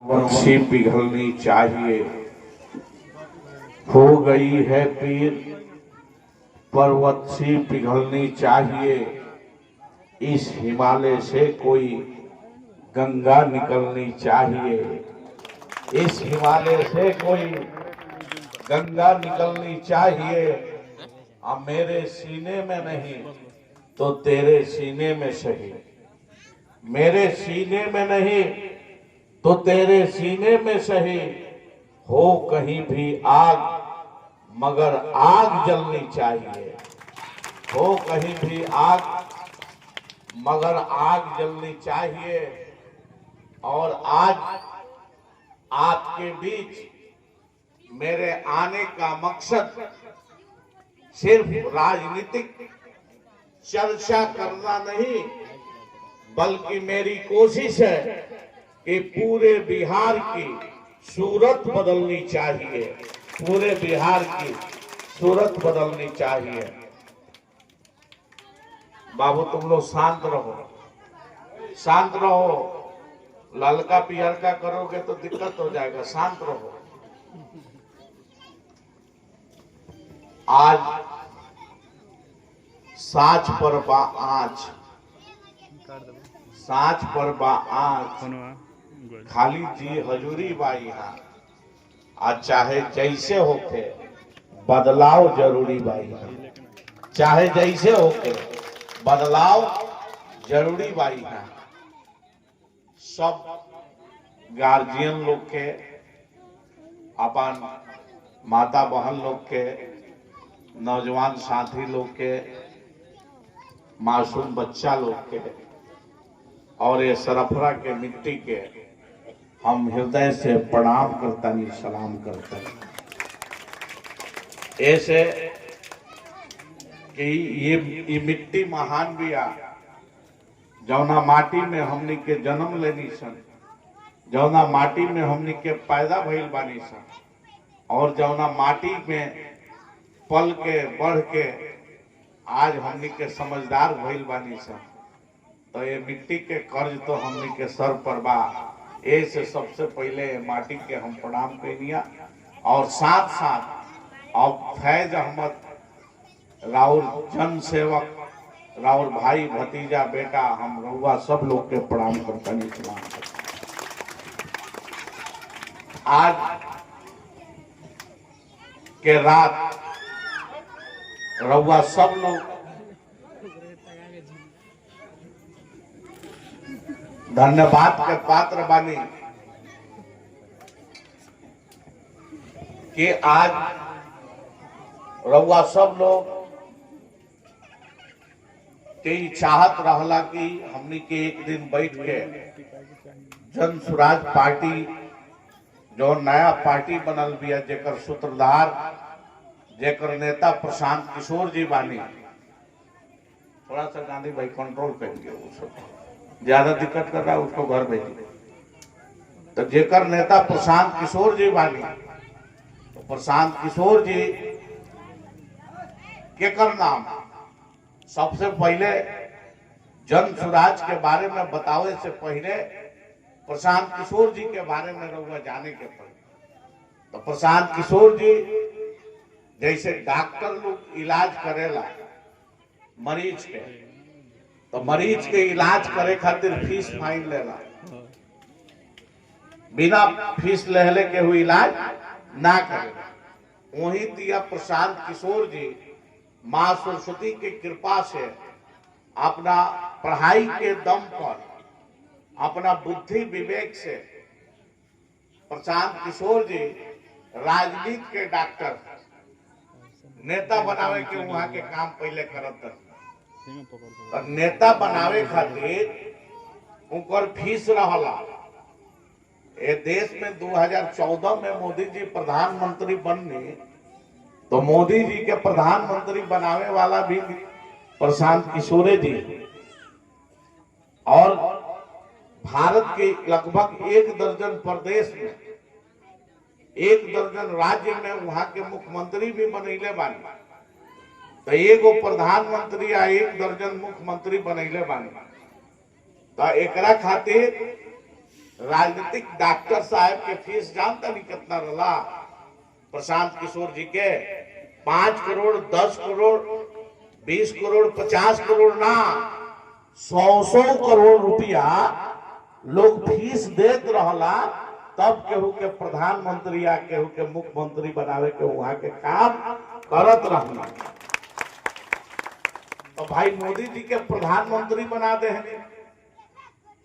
अच्छी पिघलनी चाहिए। हो गई है पीर पर्वत सी पिघलनी चाहिए। इस हिमालय से कोई गंगा निकलनी चाहिए। इस हिमालय से कोई गंगा निकलनी चाहिए। अब मेरे सीने में नहीं तो तेरे सीने में सही। मेरे सीने में नहीं तो तेरे सीने में सही। हो कहीं भी आग मगर आग जलनी चाहिए। हो कहीं भी आग मगर आग जलनी चाहिए। और आज आपके बीच मेरे आने का मकसद सिर्फ राजनीतिक चर्चा करना नहीं, बल्कि मेरी कोशिश है कि पूरे बिहार की सूरत बदलनी चाहिए। पूरे बिहार की सूरत बदलनी चाहिए। बाबू तुम लोग शांत रहो, शांत रहो। ललका पियरका करोगे तो दिक्कत हो जाएगा। शांत रहो। आज साँच पर बा आँच, साँच पर बा आँच, खाली जी हजूरी बाई यहाँ। आज चाहे जैसे होके बदलाव जरूरी बाई यहाँ। चाहे जैसे होके बदलाव जरूरी बाई यहाँ। सब गार्जियन लोग के, अपन माता बहन लोग के, नौजवान साथी लोग के, मासूम बच्चा लोग के और ये सरफरा के मिट्टी के हम हृदय से प्रणाम करता नहीं, सलाम करते हैं। ऐसे कि ये मिट्टी महान बिया जौना माटी में हमनी के जन्म लेनी सन, जौना माटी में हमनी के पैदा भइल बानी सन, और जौना माटी में पल के बढ़ के आज हमनी के समझदार भइल बानी सन। तो ये मिट्टी के कर्ज तो हमनी के सर पर बा। ऐसे सबसे पहले माटी के हम प्रणाम करिया। और साथ साथ अब फैज अहमद राउर जन सेवक, राउर भाई भतीजा बेटा, हम रउआ सब लोग के प्रणाम करता नहीं, सलाम करता। आज के रात रउआ सब लोग धन्यवाद के पात्र बानी कि आज रउआ सब लोग के चाहत रहला कि हमनी के एक दिन बैठ के जन स्वराज पार्टी जो नया पार्टी बनल बिया, जेकर सूत्रधार, जेकर नेता प्रशांत किशोर जी बानी। थोड़ा सा गांधी भाई कंट्रोल करेंगे, उसको ज्यादा दिक्कत कर रहा है, उसको घर भेजिए। तो जेकर नेता प्रशांत किशोर जी बानी, तो प्रशांत किशोर जी के कर नाम सबसे पहले जन स्वराज के बारे में बतावे से पहले प्रशांत किशोर जी के बारे में रउआ जाने के पड़े। तो प्रशांत किशोर जी जैसे डॉक्टर लोग इलाज करेला मरीज के, तो मरीज के इलाज करे खातिर फीस फाइन लेला। बिना फीस लेले के हुई इलाज ना करे। वही दिया प्रशांत किशोर जी माँ सरस्वती की कृपा से अपना पढ़ाई के दम पर, अपना बुद्धि विवेक से प्रशांत किशोर जी राजनीति के डॉक्टर, नेता बनावे के वहां के काम पहले करत। और नेता बनावे खातिर उनकर फीस रहला। ये देश में 2014 में मोदी जी प्रधानमंत्री बनने, तो मोदी जी के प्रधानमंत्री बनावे वाला भी प्रशांत किशोर जी। और भारत के लगभग 1 दर्जन प्रदेश में, 1 दर्जन राज्य में वहां के मुख्यमंत्री भी बनैले बानी। तो एगो प्रधानमंत्री या 1 दर्जन मुख्यमंत्री बनैले बानी। तो एकरा खातिर राजनीतिक डॉक्टर साहब के फीस जानता नहीं कितना रहा? प्रशांत किशोर जी के 5 करोड़, 10 करोड़, 20 करोड़, 50 करोड़ ना, 100 करोड़ रुपया लोग फीस देत रहला, तब केहू के प्रधानमंत्री या केहू के मुख्यमंत्री बनावे के वहां के काम करत रहना। तो भाई मोदी जी के प्रधानमंत्री बना दे,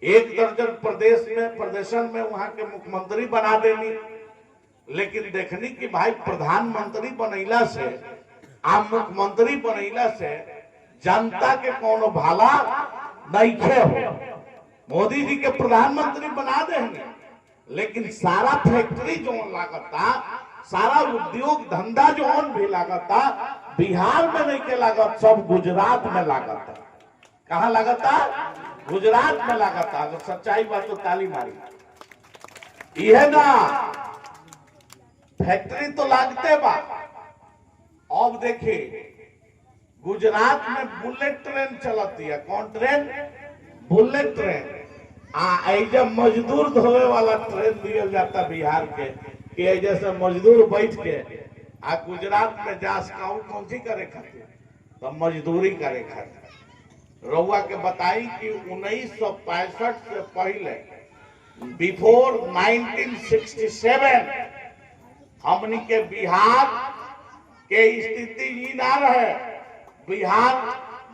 1 दर्जन प्रदेशन में वहां के मुख्यमंत्री बना देनी। लेकिन देखनी कि भाई प्रधानमंत्री बनैला से आ मुख्यमंत्री बनैला से जनता के कोनो भाला नहीं हो। मोदी जी के प्रधानमंत्री बना देंगे, लेकिन सारा फैक्ट्री जो लागता, सारा उद्योग धंधा जो भी लागता, बिहार में नहीं के लागत, सब गुजरात में लागता। कहाँ लागता? गुजरात में लागता। अगर सच्चाई बात तो ताली मारी। यह ना फैक्ट्री तो लागते बा। अब देखिए गुजरात में बुलेट ट्रेन चलती है। कौन ट्रेन? Bullet train. जब मजदूर धोवे वाला ट्रेन दिया जाता बिहार के, कि जैसे मजदूर बैठ के गुजरात में जा कौन सी करे खातिर? तो मजदूरी करे खातिर। रउआ के बताई कि 1965 से पहले, बिफोर 1967, हमनी के बिहार के स्थिति ही ना रहे। बिहार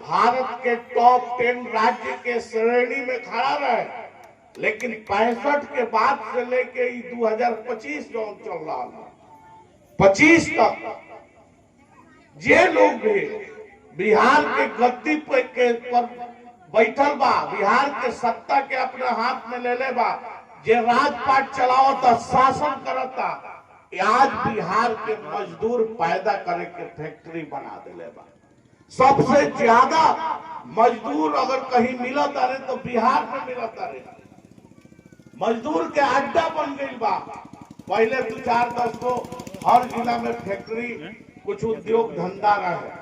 भारत के टॉप 10 राज्य के श्रेणी में खड़ा रहे। लेकिन 65 के बाद से लेके 2025 जो चल रहा है, 25 तक जे लोग भी बिहार के गद्दी पर बैठल बा, बिहार के सत्ता के अपने हाथ में ले ले बा, जे राजपाट चलावता, शासन करता, आज बिहार के मजदूर पैदा करे के फैक्ट्री बना दिले बा। सबसे ज्यादा मजदूर अगर कहीं मिलता रहे तो बिहार में मिलता रहे। मजदूर के अड्डा बन गई बा। पहले 2-4-10 को हर जिला में फैक्ट्री, कुछ उद्योग धंधा रहे।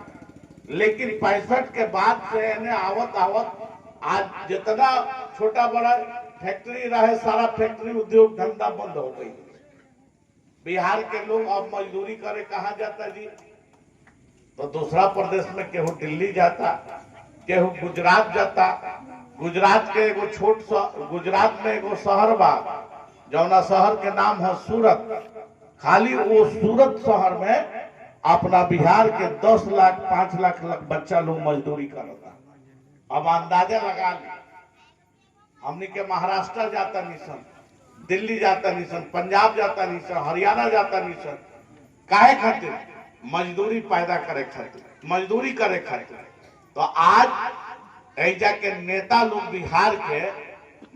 लेकिन 65 के बाद से आवत आज जितना छोटा बड़ा फैक्ट्री रहे, सारा फैक्ट्री उद्योग धंधा बंद हो गई। बिहार के लोग अब मजदूरी करे कहाँ जाता जी? तो दूसरा प्रदेश में केहू दिल्ली जाता, केहू गुजरात जाता। गुजरात के गुजरात में एगो शहर बा, जौना शहर के नाम है सूरत। खाली वो सूरत शहर में अपना बिहार के 10 लाख 5 लाख बच्चा लोग मजदूरी करता। अब अंदाजा लगा ली, हमने के महाराष्ट्र जाता निशन, दिल्ली जाता निशन, पंजाब जाता निशन, हरियाणा जाता निशन। काहे खातिर? मजदूरी पैदा करे खातिर, मजदूरी करे खातिर। तो आज ऐजा के नेता लोग बिहार के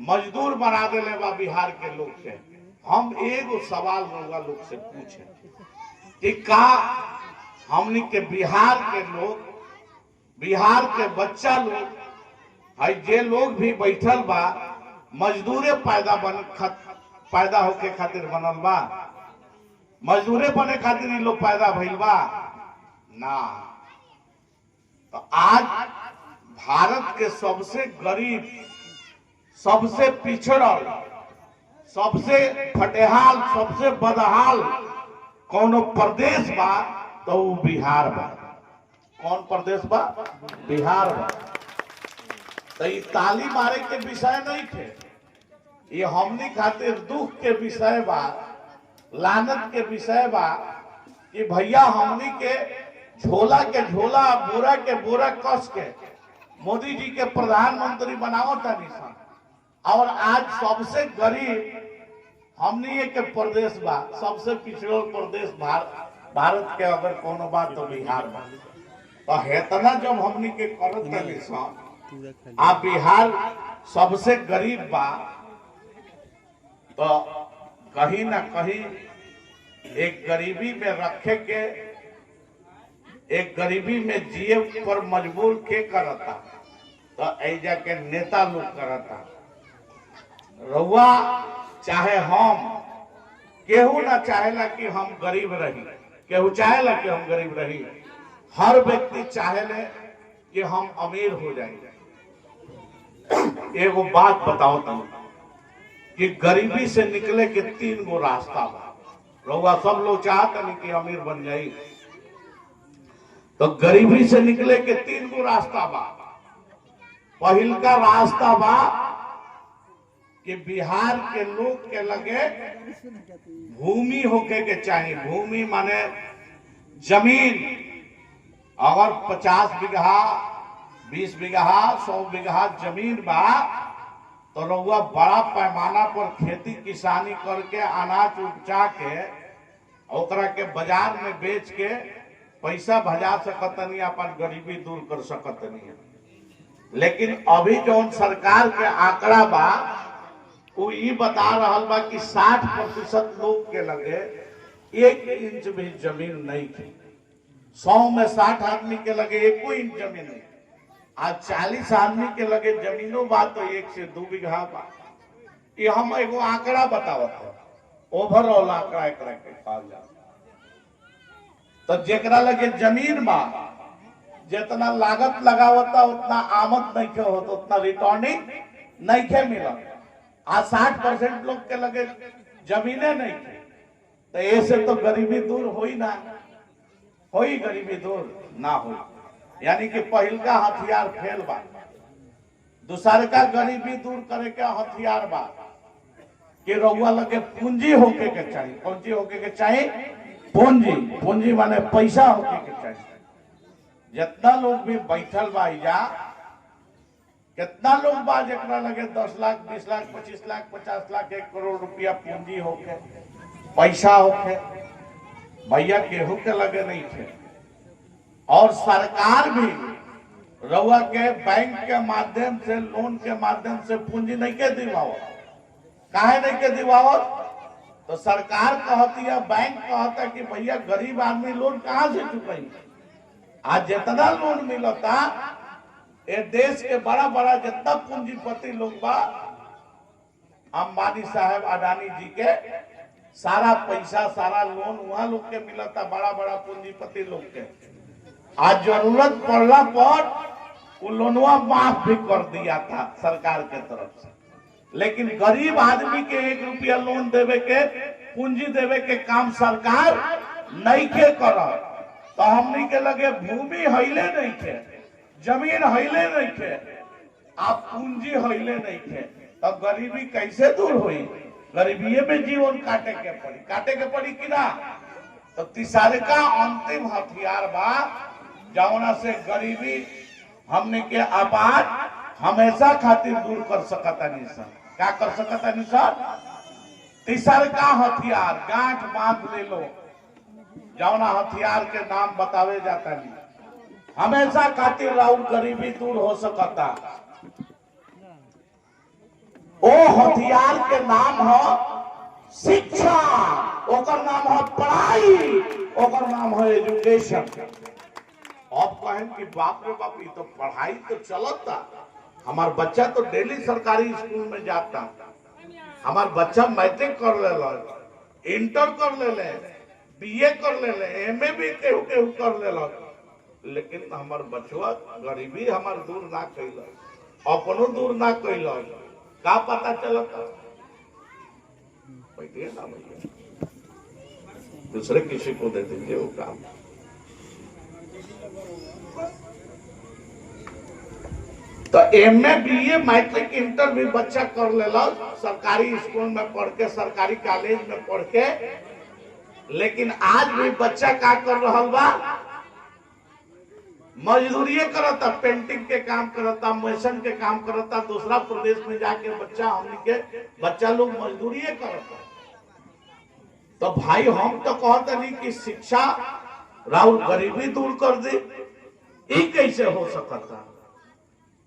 मजदूर बना देले बा बिहार के लोग से। हम एगो सवाल लोग से पूछे कि का हमनी के बिहार के लोग, बिहार के बच्चा लोग है, जे लोग भी बैठल बा, मजदूरे पैदा होके खातिर बनल बा? मजदूरे बने खातिर ये लोग पैदा भइल बा ना। तो आज भारत के सबसे गरीब, सबसे पिछड़ल, सबसे फटेहाल, सबसे बदहाल कौनो प्रदेश बा तो वो बिहार बा। कौन प्रदेश बा? बिहार बा। तो ये ताली मारे के विषय नहीं थे, ये हमनी खातिर दुख के विषय बा, लानत के विषय बा कि भैया हमनी के झोला के झोला, बोरा के बोरा कस के मोदी जी के प्रधानमंत्री बनाओ था निशान। और आज सबसे गरीब हमनी के प्रदेश बा, सबसे पिछड़ल प्रदेश भारत के अगर कोनो बात तो बिहार बा। तो हेतना जब हमनी के करत था निशान, आ बिहार सबसे गरीब बा, तो कहीं ना कहीं एक गरीबी में रखे के, एक गरीबी में जिए पर मजबूर के करता? तो ऐजा के नेता लोग करता। रउआ चाहे हम, केहू ना चाहेला कि हम गरीब रही, केहू चाहेला कि हम गरीब रही। हर व्यक्ति चाहेले कि हम अमीर हो जाए। एगो बात बताओ तुम, कि गरीबी से निकले के 3 गो रास्ता बा। रउआ सब लोग चाहते नहीं कि अमीर बन जाई, तो गरीबी से निकले के 3 गो रास्ता बा। पहिल का रास्ता बा कि बिहार के लोग के लगे भूमि होके के चाहिए। भूमि माने जमीन, अगर 50 बीघा 20 बीघा 100 बीघा जमीन बा तो रउआ बड़ा पैमाना पर खेती किसानी करके अनाज उपजा के ओकरा के बाजार में बेच के पैसा भजा सकतनी, अपन गरीबी दूर कर सकतनी। लेकिन अभी जो सरकार के आंकड़ा बा वो ये बता रहा बा कि 60% लोग के लगे 1 इंच भी जमीन नहीं थी। 100 में 60 आदमी के लगे 1 इंच जमीन नहीं। आज 40 आदमी के लगे जमीनों बा तो 1 से 2 बीघा बा। ये हम एगो आंकड़ा बतावत है, ओवरऑल आंकड़ा एकरा के कहल जाला। तो जेकरा लगे जमीन बा, जितना लागत लगावता उतना आमद नहीं के होता, उतना रिटर्निंग नहीं के मिला। आज 60% लोग के लगे जमीने नहीं थे, तो ऐसे तो गरीबी दूर होई ना होई, गरीबी दूर ना होई। यानी कि पहिल का हथियार फेल बा। दूसर का गरीबी दूर करे के हथियार बा कि रउआ लगे पूंजी होके के चाहिए। पूंजी होके के चाहिए, पूंजी पूंजी माने पैसा होके के चाहिए। जितना लोग भी बैठल बा जा, कितना लोग बा जरा लगे 10 लाख 20 लाख 25 लाख 50 लाख 1 करोड़ रुपया पूंजी होके पैसा होके, भैया केहू के लगे नहीं थे। और सरकार भी रउआ के बैंक के माध्यम से, लोन के माध्यम से पूंजी नहीं के दिवावत। काहे नहीं के दिवावत? तो सरकार कहती है, बैंक कहता कि भैया गरीब आदमी लोन कहां से चुकाएंगे। आज जितना लोन मिलता ये देश के बड़ा बड़ा जितना पूंजीपति लोग बा, अंबानी साहब अडानी जी के सारा पैसा सारा लोन वहां लोग के मिलता, बड़ा बड़ा पूंजीपति लोग के। आज जरूरत पड़ला पर वो लोनवा माफ भी कर दिया था सरकार के तरफ से। लेकिन गरीब आदमी के 1 रुपया लोन देवे के, पूंजी देवे के काम सरकार नहीं के कर। तो हमनी के लगे भूमि हईले नहीं थे, जमीन हईले नहीं थे, आप पूंजी हईले नहीं थे, तो गरीबी कैसे दूर हुई? गरीबी में जीवन काटे के पड़ी कि ना। तो तीसरे का अंतिम हथियार बा जौना से गरीबी हमने के आबाद हमेशा खातिर दूर कर सकता नहीं सर। क्या कर सकता नहीं सर? तीसर का हथियार गांठ बांध ले लो, जौना हथियार के नाम बतावे जाता नहीं, हमेशा खातिर राहुल गरीबी दूर हो सकता। ओ हथियार के नाम हो शिक्षा, ओकर नाम हो पढ़ाई, ओकर नाम हो एजुकेशन। अब कहें कि बाप रे बाप, ये तो पढ़ाई तो चलता, हमार बच्चा तो डेली सरकारी स्कूल में जाता, हमार बच्चा मैट्रिक कर ले, इंटर कर ले, बीए कर ले, एमए भी केहू केहू कर ले, लेकिन हमार बचवा गरीबी हमार दूर ना कैल, अपनो दूर ना कैल। का पता चलता? बैठिए ना भैया, दूसरे किसी को दे दीजिए वो काम। तो एमए बीए मैट्रिक इंटर भी बच्चा कर लेला सरकारी स्कूल में पढ़ के, सरकारी कॉलेज में पढ़ के। लेकिन आज भी बच्चा का कर रहा बा, मजदूरी करता, पेंटिंग के काम करता, मेसन के काम करता, दूसरा प्रदेश में जाके बच्चा, हमने के बच्चा लोग मजदूरी करता। तो भाई हम तो कहते नहीं कि शिक्षा राहुल गरीबी दूर कर दे, ये कैसे हो सकता?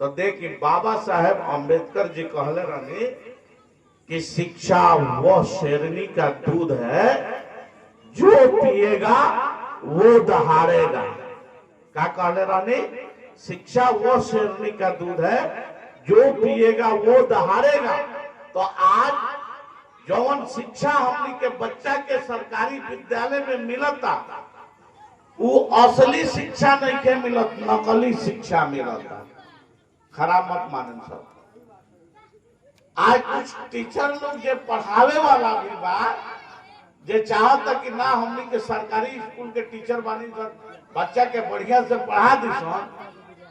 तो देखिए बाबा साहेब अम्बेडकर जी कहले रहे कि शिक्षा वह शेरनी का दूध है जो पिएगा वो दहाड़ेगा। क्या कहले रहे? शिक्षा वो शेरनी का दूध है जो पिएगा वो दहाड़ेगा। तो आज जौन शिक्षा हमनी के बच्चा के सरकारी विद्यालय में मिलता, वो असली शिक्षा नहीं के मिलत, नकली शिक्षा मिलता। खराब मत मानन सब। आज कुछ टीचर लोग जो पढ़ावे वाला भी बा, जे चाहता कि ना हमनी के सरकारी स्कूल के टीचर बानी बच्चा के बढ़िया से पढ़ा दी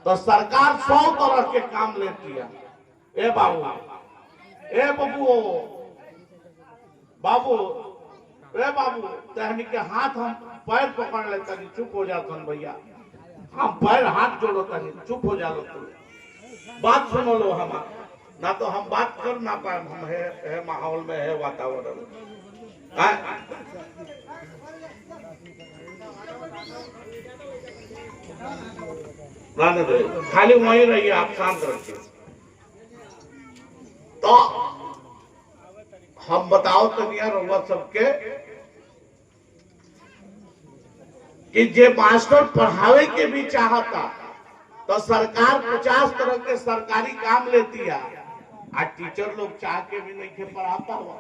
तो सरकार 100 तरह के काम लेती है। ए बाबू, ए बाबू, बाबू, ए बाबू, तहनी के हाथ हम पैर पकड़ लेता, चुप हो जाता भैया, हम पैर हाथ जोड़ो तनी, चुप हो जाओ, तू बात सुनो लो हम, ना तो हम बात कर ना पाए, हम है माहौल में है वातावरण। खाली वहीं रहिए, आप शांत रखिए। तो हम बताओ तो नहीं रहुआ सबके कि जे मास्टर पढ़ावे के भी चाहता तो सरकार 50 तरह के सरकारी काम लेती है, आ टीचर लोग चाह के भी नहीं पढ़ाता हुआ।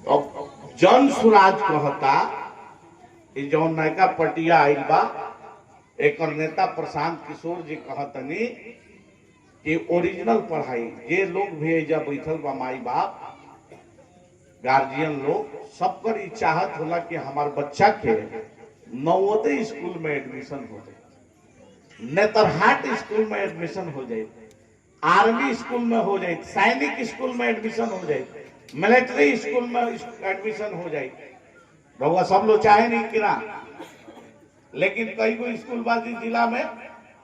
तो जन सुराज कहता जो नयका पटिया आइल बा, एक नेता प्रशांत किशोर जी कहतनी कि ओरिजिनल पढ़ाई जे लोग भी जब बैठल बा, माई बाप गार्जियन लोग सबकर ई चाहत होला कि हमार बच्चा के नवोदय स्कूल में एडमिशन हो जाए, नेतरहाट स्कूल में एडमिशन हो जाए, आर्मी स्कूल में हो जाए, सैनिक स्कूल में एडमिशन हो जाए, मिलिट्री स्कूल में एडमिशन हो जाए। रहुआ सब लोग चाहे नहीं कि ना, लेकिन कई गो स्कूल बाजी जिला में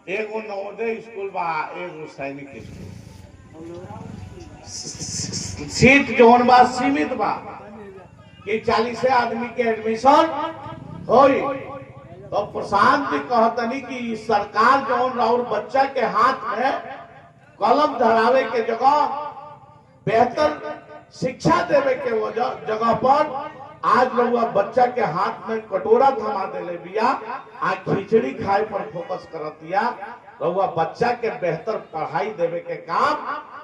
एगो नवोदय स्कूल बा, एगो सैनिक स्कूल, सीट जोन बा सीमित बा कि 40 आदमी के एडमिशन होई। तो प्रशांत जी कहतनी कि सरकार जोन और बच्चा के हाथ में कलम धरावे के जगह बेहतर शिक्षा देवे के जगह पर आज लोग बच्चा के हाथ में कटोरा थमा देले बिया, आ खिचड़ी खाए पर फोकस करत दिया। रहुआ बच्चा के बेहतर पढ़ाई देवे के काम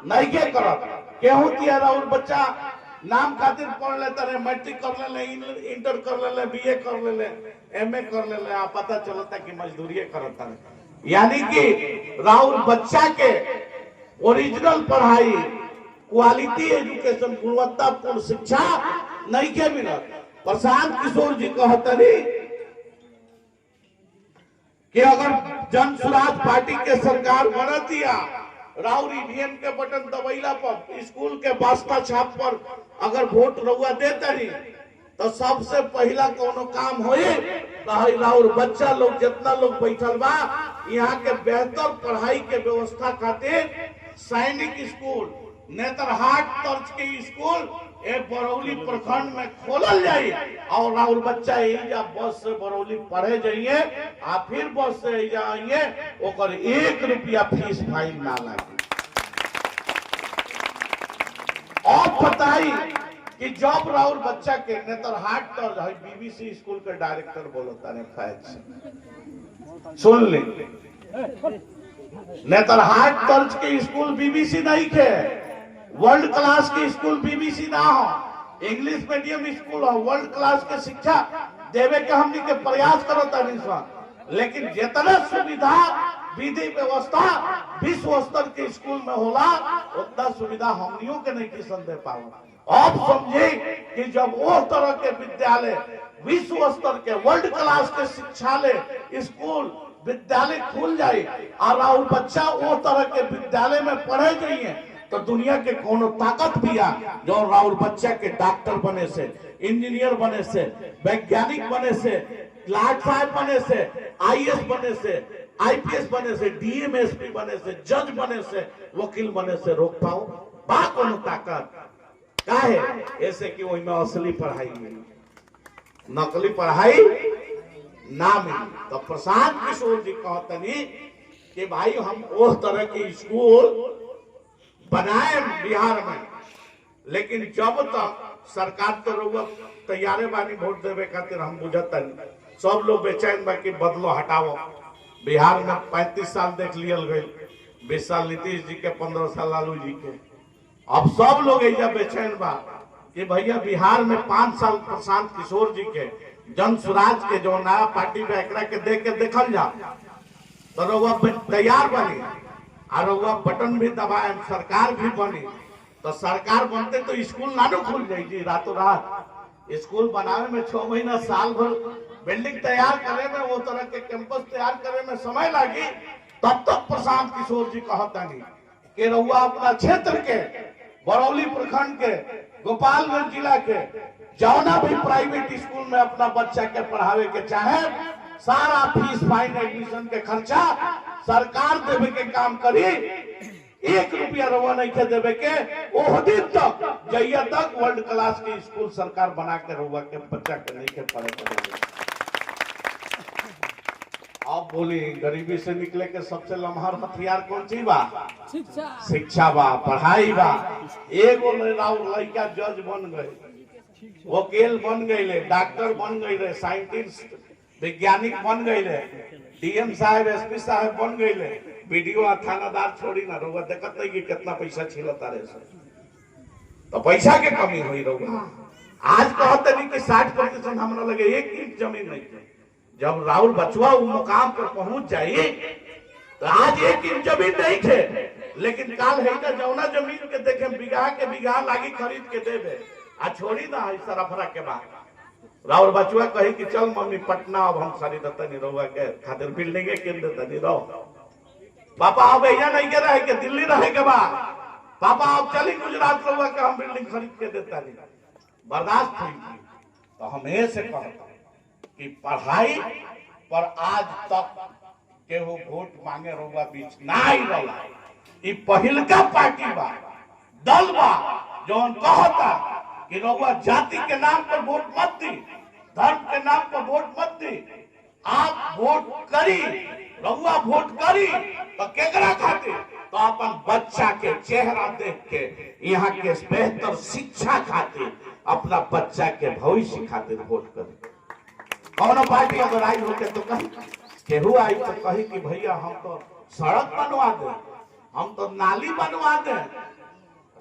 नहीं के करत। केहू दिया और बच्चा नाम खातिर पढ़ लेता रहे, मैट्रिक कर ले, इंटर कर ले, बीए कर ले, एमए कर ले, आ पता चलता कि मजदूरी करता रहे। यानी कि राहुल बच्चा के ओरिजिनल पढ़ाई, क्वालिटी एजुकेशन, गुणवत्तापूर्ण शिक्षा नहीं के मिला। प्रशांत किशोर जी कहतनी कि अगर जन सुराज पार्टी के सरकार बना दिया, राउर ईवीएम के बटन दबैला पर, स्कूल के वास्ता छाप पर अगर वोट रहुआ देता नहीं तो सबसे पहला कोनो काम होई तो राउर बच्चा लोग जितना लोग बैठल बा यहाँ के बेहतर पढ़ाई के व्यवस्था खातिर सैनिक स्कूल, नेतरहाट तर्ज के स्कूल बरौली प्रखंड में खोलल जाए और राहुल बच्चा एजा बस से बरौली पढ़े जाइए, आ फिर बस से एजा आइए, ओकर 1 रुपया फीस फाइन ना लगे। और बताई कि जब राहुल बच्चा के नेतरहाट तर्ज है, बीबीसी स्कूल के डायरेक्टर बोलता ने फैज सुन ले, नेतरहाट तर्ज के स्कूल बीबीसी नहीं के, वर्ल्ड क्लास के स्कूल बीबीसी ना हो, इंग्लिश मीडियम स्कूल हो, वर्ल्ड क्लास के शिक्षा देवे के हमनी के प्रयास करता नहीं। लेकिन जितना सुविधा विधि व्यवस्था विश्व स्तर के स्कूल में होला, उतना सुविधा हमनियों के नहीं किसन दे पाओ। आप समझे कि जब वो तरह के विद्यालय, विश्व स्तर के वर्ल्ड क्लास के शिक्षालय स्कूल विद्यालय खुल जाए और राहुल बच्चा वो तरह के विद्यालय में पढ़े जाइए, तो दुनिया के कोनो ताकत भी आ जो राहुल बच्चा के डॉक्टर बने से, इंजीनियर बने से, वैज्ञानिक बने से, लाट साहब बने से, आईएएस बने से, आईपीएस बने से, डीएमएसपी बने से, जज बने से, वकील बने से रोक पाओ? बा कोनो ताकत काहे? ऐसे कि वही में असली पढ़ाई मिली, नकली पढ़ाई ना मिली। तो प्रशांत किशोर जी कहतनी कि भाई हम उस तरह के स्कूल बनाए बिहार में, लेकिन जब तक सरकार तो रहुआ तैयारे बानी वोट देवे खातिर, हम बुझता नहीं सब लोग बेचैन बा कि बदलो हटाओ। बिहार में 35 साल देख लियल गई, 20 साल नीतीश जी के, 15 साल लालू जी के, अब सब लोग ऐसा बेचैन बा कि भैया बिहार में 5 साल प्रशांत किशोर जी के, जन सुराज के जो नया पार्टी में एकरा के देख के देखल जा, तो रहुआ तैयार बनी और वह बटन भी दबाए, सरकार भी बनी, तो सरकार बनते तो स्कूल ना खुल जाए जी रातों रात। स्कूल बनावे में 6 महीना साल भर, बिल्डिंग तैयार करे में, वो तरह के कैंपस तैयार करे में समय लगी। तब तक प्रशांत किशोर जी कहता नहीं कि रहुआ अपना क्षेत्र के बरौली प्रखंड के गोपालगंज जिला के जौना भी प्राइवेट स्कूल में अपना बच्चा के पढ़ावे के चाहे, सारा फीस फाइन एडमिशन के खर्चा सरकार देवे के काम करी। 1 रुपया रवा नहीं के देवे के, ओह दिन तक जइया तक वर्ल्ड क्लास के स्कूल सरकार बना के रहुआ के बच्चा के नहीं के पढ़े। आप बोली गरीबी से निकले के सबसे लम्हार हथियार कौन सी बा? शिक्षा बा, पढ़ाई बा। एगो लड़का जज बन गए, वकील बन गए, डॉक्टर बन गए, साइंटिस्ट वैज्ञानिक बन गए, डीएम साहब एसपी साहब बन गए, वीडियो थानादार छोड़ी ना रहुआ देखत नहीं कि कितना पैसा छिलता रहे सर। तो पैसा के कमी हुई रहुआ। आज कहते नहीं कि 60% हमरा लगे 1 इंच जमीन नहीं है। जब राहुल बचवा उस मुकाम पर पहुंच जाए तो आज 1 इंच जमीन नहीं थे, लेकिन काल है ना जौना जमीन के देखे बिगहा के बिगहा लागी खरीद के देवे आ छोड़ी ना है सरफरा के बाद। राहुल बचवा कही कि चल मम्मी पटना अब हम खरीदता नहीं रहुआ के खातिर बिल्डिंग किन देता नहीं रहो। पापा अब यहाँ नहीं के रहे के दिल्ली रहे के बाद, पापा अब चली गुजरात रहुआ के हम बिल्डिंग खरीद के देता नहीं। बर्दाश्त हुई। तो हम ऐसे कहता कि पढ़ाई पर आज तक के वो वोट मांगे रहुआ बीच ना ही रहा। ये पहिलका पार्टी बा, दल बा जौन कहता कि रहुआ जाति के नाम पर वोट मत दी, धर्म के नाम पर वोट मत दी। आप वोट करी, रहुआ वोट करी तो केकरा खातिर? तो अपन बच्चा के चेहरा देख के, यहाँ के बेहतर शिक्षा खातिर, अपना बच्चा के भविष्य खातिर वोट करी। कौन पार्टी अगर आई होते तो कही, केहू आई तो कही कि भैया हम तो सड़क बनवा दे, हम तो नाली बनवा दे।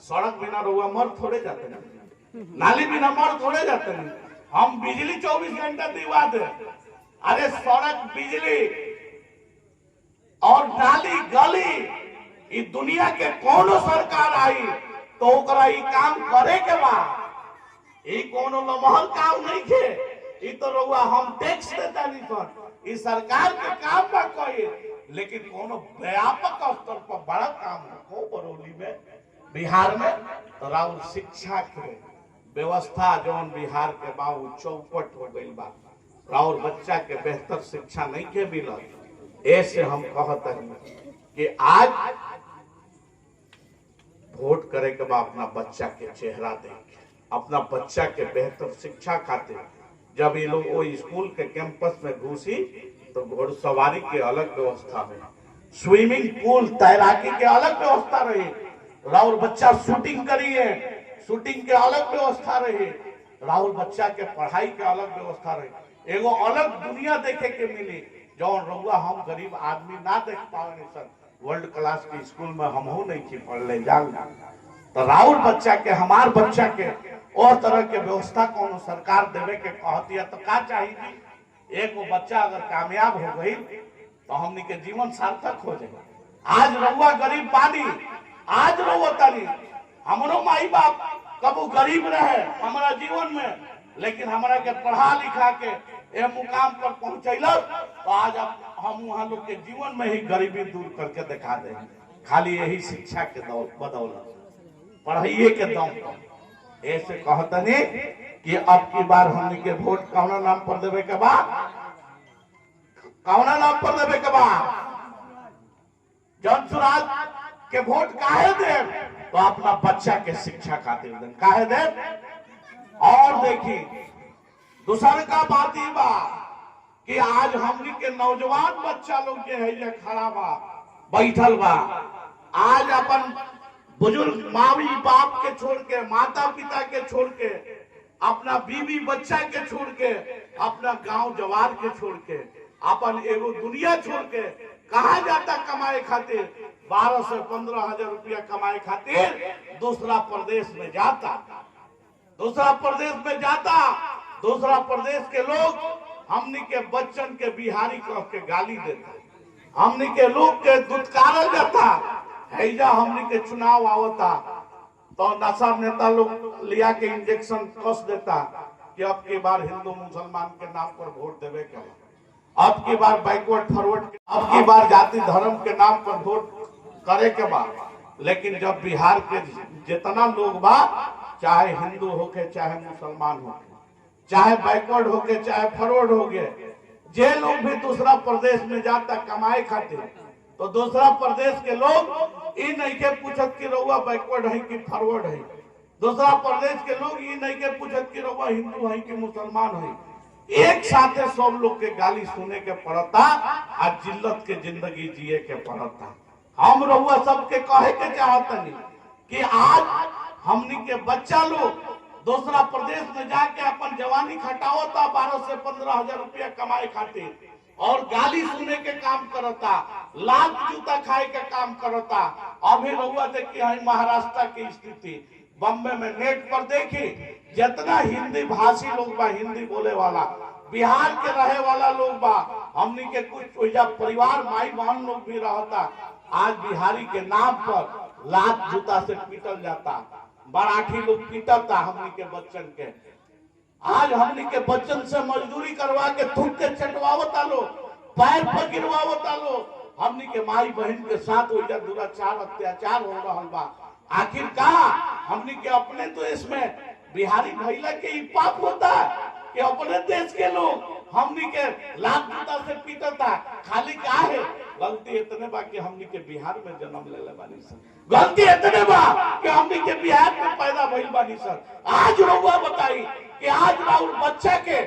सड़क बिना रहुआ मर थोड़े जाते नहीं, नाली बिना मर थोड़े जाते नहीं। हम बिजली 24 घंटा दिवा दे। अरे सड़क, बिजली और नाली गली, ये दुनिया के कोनो सरकार आई तो ओकरा ई काम करे के बाद। ये कोनो लमहर काम नहीं थे, ये तो रहुआ हम टैक्स देता नहीं सर, इस सरकार के काम बा कोई, लेकिन कोनो व्यापक स्तर पर बड़ा काम हो बरौली में, बिहार में। तो राहुल शिक्षा के व्यवस्था जौन बिहार के बाबू चौपट हो गई बा, राहुल बच्चा के बेहतर शिक्षा नहीं के मिला। ऐसे हम कहते हैं कि आज वोट करे के बाद अपना बच्चा के चेहरा देख, अपना बच्चा के बेहतर शिक्षा खातिर जब ये लोग वो स्कूल के कैंपस में घुसी तो घोड़सवारी के अलग व्यवस्था है, स्विमिंग पूल तैराकी के अलग व्यवस्था रही, राहुल बच्चा शूटिंग करी है, शूटिंग के अलग व्यवस्था रही, राहुल बच्चा के पढ़ाई के अलग व्यवस्था रही। एगो अलग दुनिया देखे के मिली जौन रहुआ हम गरीब आदमी ना देख पावे सर। वर्ल्ड क्लास के स्कूल में हम नहीं की पढ़ ले जान। तो राहुल बच्चा के, हमार बच्चा के और तरह के व्यवस्था कोनो सरकार देवे के कहती है तो का चाहिए? एक वो बच्चा अगर कामयाब हो गई तो हमनी के जीवन सार्थक हो जाए। आज रहुआ गरीब पानी, आज रहुआ तानी, हमरो माई बाप कबू गरीब रहे हमारा जीवन में, लेकिन हमरा के पढ़ा लिखा के ए मुकाम पर पहुंचैलक, तो आज हम वहां लोग के जीवन में ही गरीबी दूर करके दिखा दे। खाली यही शिक्षा के बदौलत, पढ़ाइए के दम पर। ऐसे कहतनी कि अब की बार हमनी के वोट कौना नाम पर देवे के बा? कौना नाम पर देवे के बा? जन सुराज के वोट काहे दे? तो अपना बच्चा के शिक्षा खातिर दे, काहे दे? और देखी दूसर का बात ही बा कि आज हमनी के नौजवान बच्चा लोग जे है जे खड़ा बा, बैठल बा, आज अपन बुजुर्ग मावी बाप के छोड़ के, माता पिता के छोड़ के, अपना बीवी बच्चा के छोड़ के, अपना गांव जवार के छोड़ के, अपन एगो दुनिया छोड़ के कहा जाता कमाए खातिर? 12 से 15 हजार रुपया कमाए खातिर दूसरा प्रदेश में जाता, दूसरा प्रदेश में जाता। दूसरा प्रदेश के लोग हमनी के बच्चन के बिहारी कह के गाली देता, हमनी के लोग के दुत्कारल जाता, हैजा हमनी के चुनाव आवता तो नशा नेता लोग लिया के इंजेक्शन कस देता कि अब की बार हिंदू मुसलमान के नाम पर वोट देवे के, अब की बार बैकवर्ड फॉरवर्ड, अब की बार जाति धर्म के नाम पर वोट करे के बाद। लेकिन जब बिहार के जितना लोग बा, चाहे हिंदू होके चाहे मुसलमान होके, चाहे बैकवर्ड होके चाहे फॉरवर्ड हो गए, जे लोग भी दूसरा प्रदेश में जाता कमाए खातिर, तो दूसरा प्रदेश के लोग ये नहीं के पूछत कि रउआ बैकवर्ड है कि फॉरवर्ड है। दूसरा प्रदेश के लोग ये नहीं के पूछत कि रउआ हिंदू है कि मुसलमान है। एक साथे सब लोग के गाली सुने के पड़ता और जिल्लत के जिंदगी जिए के पड़ता। हम रउआ सबके कहे के चाहतनी कि आज हमनी के बच्चा लोग दूसरा प्रदेश में जाके अपन जवानी खटावता, 12 से 15 हजार रुपया कमाए खातिर, और गाली सुने के काम करता, लात जूता खाए के काम करता। अभी रउआ देखिए महाराष्ट्र की स्थिति, बम्बे में नेट पर देखी जितना हिंदी भाषी लोग बा, हिंदी बोले वाला, बिहार के रहे वाला लोग बा, हमनी के कुछ परिवार माई बहन लोग भी रहता। आज बिहारी के नाम पर लात जूता से पीटल जाता, मराठी लोग पीटता हमनी के बच्चन के। आज हमनी के बच्चन से मजदूरी करवा के थूक के चटवावता लो, पैर पर गिरवावता लो। हमनी के माई बहन के साथ दुराचार अत्याचार हो रहा बा। आखिर कहा हमनी के अपने तो इसमें बिहारी भैला के ही पाप होता कि अपने देश के लोग हमनी के लात जूता से पीटता। खाली क्या है गलती इतने बा कि हमनी के बिहार में जन्म ले बानी सर, गलती इतने बा कि हमनी के बिहार में पैदा भइल बानी सर। आज रउआ बताई कि आज राउर बच्चा के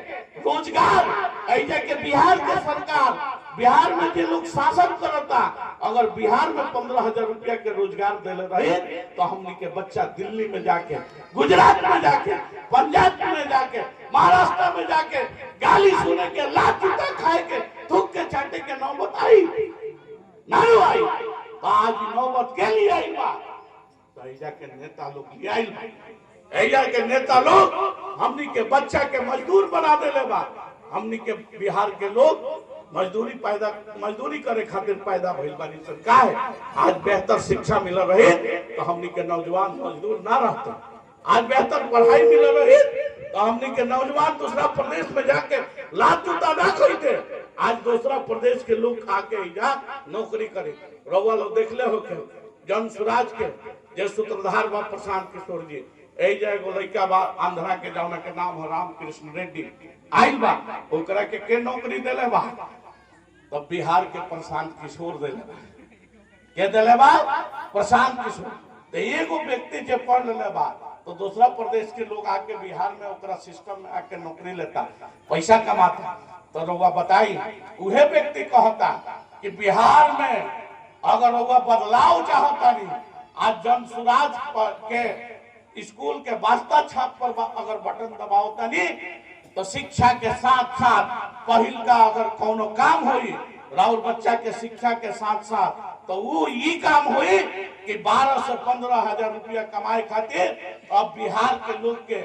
रोजगार ऐसे के बिहार के सरकार, बिहार में जो लोग शासन करता, अगर बिहार में 15,000 रुपया के रोजगार देले रहे तो हमनी के बच्चा दिल्ली में जाके, गुजरात में जाके, पंजाब में जाके, महाराष्ट्र में जाके गाली सुने के, लात जूता खाए के, थूक के चाटे के नौबत आई नहीं आई। तो आज नौबत के लिए आई बा तो ऐजा के नेता लोग ले आइल बा। ऐजा के नेता लोग हमनी के बच्चा के मजदूर बना देले बा। हमनी के बिहार के लोग मजदूरी करे खातिर पैदा भइल बानी सरकार। आज बेहतर शिक्षा मिल रही तो हमनी के नौजवान मजदूर ना रहते। आज बेहतर पढ़ाई मिल रही तो हमनी के नौजवान दूसरा प्रदेश में जाके लात जूता ना खरीदे। आज दूसरा प्रदेश के लोग आके इजा नौकरी करे। रउआ लोग देखले हो के जन स्वराज के जे सूत्रधार बा प्रशांत किशोर जी, एजा एगो लड़का बा आंध्रा के, जौना के नाम है रामकृष्ण रेड्डी, आइल बा, ओकरा के नौकरी देले बा तो बिहार के प्रशांत किशोर देले बा। के देले बा? प्रशांत किशोर। तो एगो व्यक्ति जे पढ़ लेले बा तो दूसरा प्रदेश के लोग आके बिहार में ओकरा सिस्टम में आके नौकरी लेता, पैसा कमाता। तो रउआ बताई उहे व्यक्ति कहता कि बिहार में अगर रउआ बदलाव चाहता नहीं, आज जन स्वराज के स्कूल के वास्ता छाप पर अगर बटन दबावता नहीं तो शिक्षा के साथ साथ पहिल का अगर कोनो काम होई, राउर बच्चा के शिक्षा के साथ साथ तो वो ये काम हुई कि 12 से 15 हजार रुपया कमाए खातिर अब बिहार के लोग के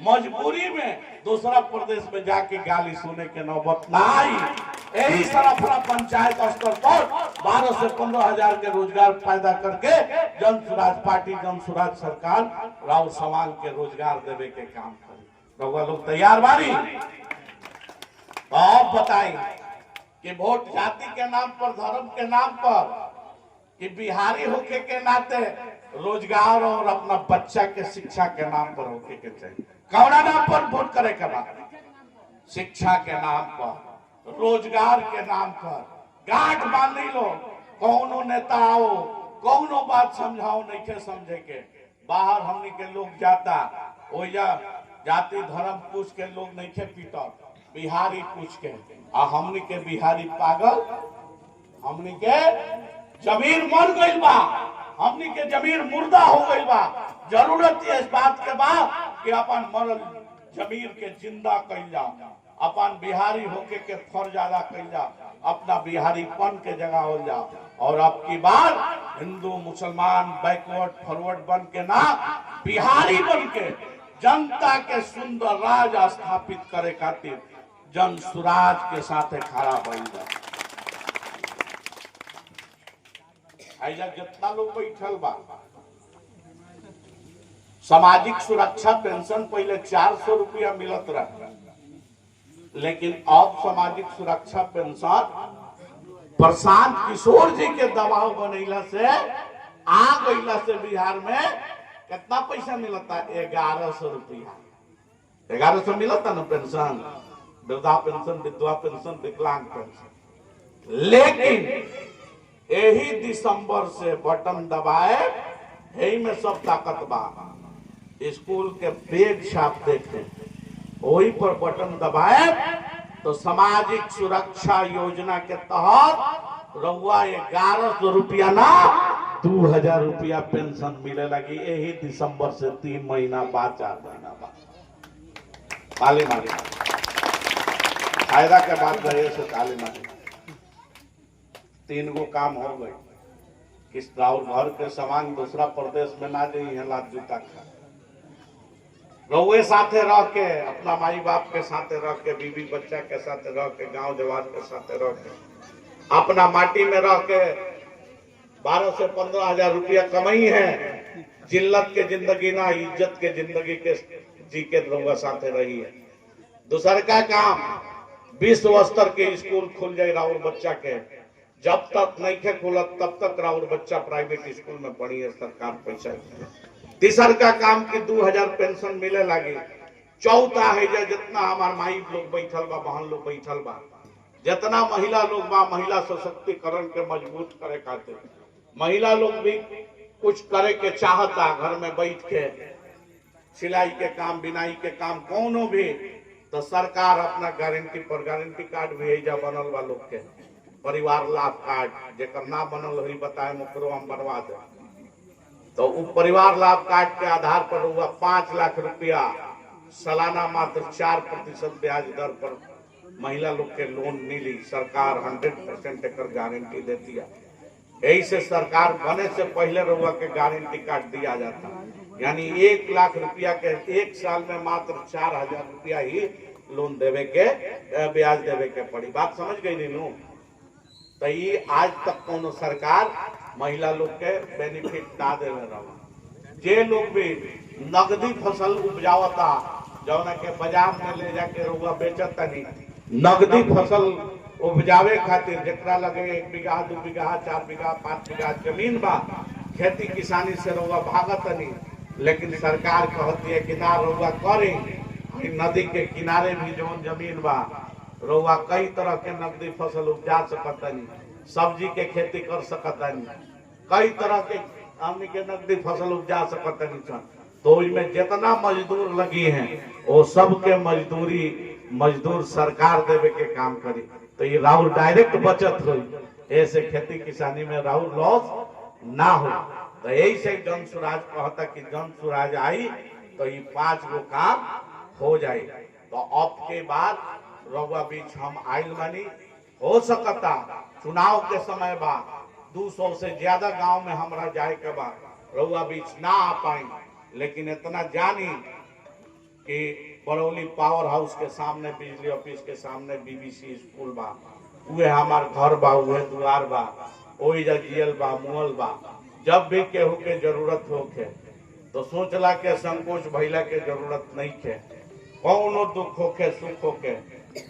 मजबूरी में दूसरा प्रदेश में जाके गाली सुने के नौबत ना आई। यही सरफरा पंचायत स्तर पर 12 से 15 हजार के रोजगार पैदा करके जन स्वराज पार्टी, जन स्वराज सरकार राउर समाज के रोजगार देवे के काम करे। रउआ लोग तैयार बानी? तो आप बताई कि वोट जाति के नाम पर, धर्म के नाम पर, कि बिहारी होके के नाते रोजगार और अपना बच्चा के शिक्षा के नाम पर होके के चाहिए। कौना नाम पर वोट करे के बाद? शिक्षा के नाम पर, रोजगार के नाम पर गांठ बांधी लो। कौनो नेता आओ, कौनो बात समझाओ, नहीं के समझे के। बाहर हमनी के लोग जाता, ओया जाति धर्म पूछ के लोग नहीं के पीटा, बिहारी पूछ के। आ हमनी के बिहारी पागल, हमनी के जमीन मर गई बा, हमनी के जमीन मुर्दा हो गई बा। जरूरत है इस बात के बाद कि अपन मरल जमीन के जिंदा कइल जाओ, अपन बिहारी होके के फर्ज अदा कइल जाओ, अपना बिहारीपन के जगह हो जाओ। और अब की बार हिंदू मुसलमान बैकवर्ड फॉरवर्ड बन के ना, बिहारी बन के जनता के सुंदर राज स्थापित करे खातिर जन स्वराज के साथ खड़ा बन जाए। ऐजा जितना लोग बैठल बा, सामाजिक सुरक्षा पेंशन पहले 400 रुपया मिलत रहा, लेकिन अब सामाजिक सुरक्षा पेंशन प्रशांत किशोर जी के दबाव बनैला से आ गईला से बिहार में कितना पैसा मिलता है? 1100 रुपया। 1100 मिलता ना पेंशन, वृद्धा पेंशन, विधवा पेंशन, विकलांग पेंशन। लेकिन यही दिसंबर से बटन दबाए, यही में सब ताकत बा। स्कूल के बैग छाप देखे, वही पर बटन दबाए तो सामाजिक सुरक्षा योजना के तहत रहुआ 1100 रुपया ना 2000 रुपया पेंशन मिले लगी। यही दिसंबर से 3 महीना बाद, 4 महीना बाद। ताली मारी, फायदा के बाद रहे से ताली मारी। 3 गो काम हो गए। किस राउर घर के सामान दूसरा प्रदेश में ना जाइए, लात जूता खा। रहुए साथे रह के, अपना माई बाप के साथे रह के, बीवी बच्चा के साथे रह के, गांव जवान के साथे रह के, अपना माटी में रह के 12 से 15 हजार रुपया कमाई है। जिल्लत के जिंदगी ना, इज्जत के जिंदगी के जी के रहुआ साथे रही है। दूसर का काम, विश्व स्तर के स्कूल खुल जाए राउर बच्चा के। जब तक नहीं खे खुलत तब तक राउर बच्चा प्राइवेट स्कूल में पढ़ी है, सरकार पैसा। तीसर का काम की 2000 पेंशन मिले लगी। चौथा है जितना हमार माई लोग बैठल बा, बहन लोग बैठल बा, जितना महिला लोग बा, महिला सशक्तिकरण के मजबूत करे खातिर महिला लोग भी कुछ करे के चाहता। घर में बैठ के सिलाई के काम, बिनाई के काम, कोनो भी, तो सरकार अपना गारंटी पर गारंटी कार्ड भी ऐजा बनल बा लोग के, परिवार लाभ कार्ड। जेकर ना बनल हुई बताए मुकरो हम बनवा दे। तो वो परिवार लाभ कार्ड के आधार पर हुआ 5 लाख रुपया सालाना मात्र 4% ब्याज दर पर महिला लोग के लोन मिली। सरकार 100% एक गारंटी देती है। यही से सरकार बने से पहले रहुआ के गारंटी कार्ड दिया जाता, यानी 1 लाख रुपया के 1 साल में मात्र 4000 रुपया ही लोन देवे के, ब्याज देवे के पड़ी। बात समझ गई नीनू? तो ये आज तक कोनो सरकार महिला लोग के बेनिफिट ना देवे रहा। जे लोग भी नगदी फसल उपजावता, जौना के बाजार में ले जाके रहुआ बेचता, नहीं नगदी फसल उपजावे खातिर जेकरा लगे 1 बीघा, 2 बीघा, 4 बीघा, 5 बीघा जमीन बा, खेती किसानी से रहुआ भागत नहीं। लेकिन सरकार कहती है कि ना रहुआ करे, नदी के किनारे भी जौन जमीन बा रहुआ कई तरह के नगदी फसल उपजा सकता नहीं, सब्जी के खेती कर सकता नहीं, कई तरह के हमने के नगदी फसल उपजा सकता नहीं। तो इसमें जितना मजदूर लगी हैं वो सब के मजदूर सरकार देवे के काम करी। तो ये राहुल डायरेक्ट बचत हुई, ऐसे खेती किसानी में राहुल लॉस ना हो। तो यही से जन स्वराज कहता कि जन स्वराज आई तो ये 5 गो काम हो जाए। तो अब के बाद रउआ बीच हम आइल बानी, हो सकता चुनाव के समय बा 200 से ज्यादा गांव में हमरा जाए के बा, रउआ बीच ना आ पाई, लेकिन इतना जानी कि बरौली पावर हाउस के सामने, बिजली ऑफिस के सामने बीबीसी स्कूल बा, उहे हमार घर बा, उहे द्वार बा, ओही जियल बा, मुअल बा। जब भी केहू के जरूरत होके तो सोचला के संकोच भइला के जरूरत नहीं के। कौनो दुख होके सुख होके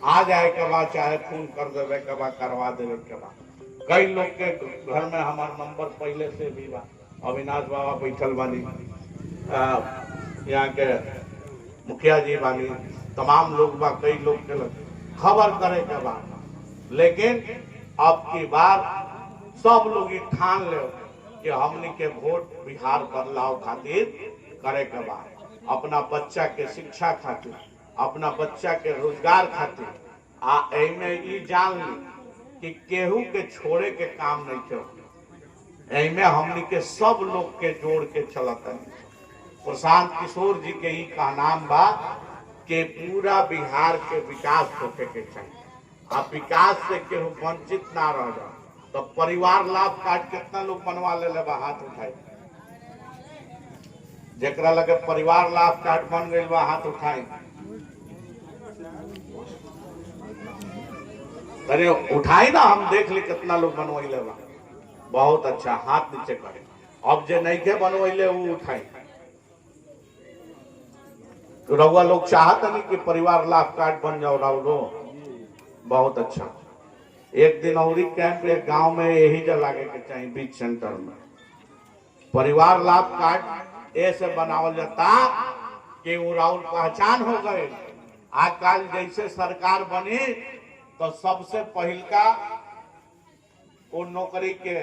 आ जाए के बाद, चाहे फोन कर देवे के बाद, करवा देवे के बाद। कई लोग के घर में हमार नंबर पहले से भी बा। अविनाश बाबा बैठल बानी, यहाँ के मुखिया जी बानी, तमाम लोग बा, कई लोग के खबर करे के बाद। लेकिन अब की बार सब लोग ठान ले कि हमनी के वोट बिहार बदलाव खातिर करे के बाद, अपना बच्चा के शिक्षा खातिर, अपना बच्चा के रोजगार खातिर। आ एमे ई जान ली कि केहू के छोड़े के काम नहीं क्यों, एमे हमनी के सब लोग के जोड़ के चलता। प्रशांत किशोर जी के ही का नाम बा कि पूरा बिहार के विकास होके के चाहिए। आप विकास से केहू वंचित ना रह जाए। तो परिवार लाभ कार्ड कितना लोग बनवा ले बा, हाथ उठाए। जेकरा लगे परिवार लाभ कार्ड बन गई बा, हाथ उठाए। अरे उठाई ना, हम देख ली कितना लोग बनवाइले बा। बहुत अच्छा, हाथ नीचे करे। अब जे नहीं के बनवैले वो उठाई। तो रउआ लोग चाहत नहीं कि परिवार लाभ कार्ड बन जाओ राउरो, बहुत अच्छा। एक दिन और कैंप एक गांव में यही जल लागे के चाहिए, बीच सेंटर में परिवार लाभ कार्ड ऐसे बनावल जाता कि वो राउर पहचान हो गए। आजकल जैसे सरकार बनी तो सबसे पहल का वो नौकरी के,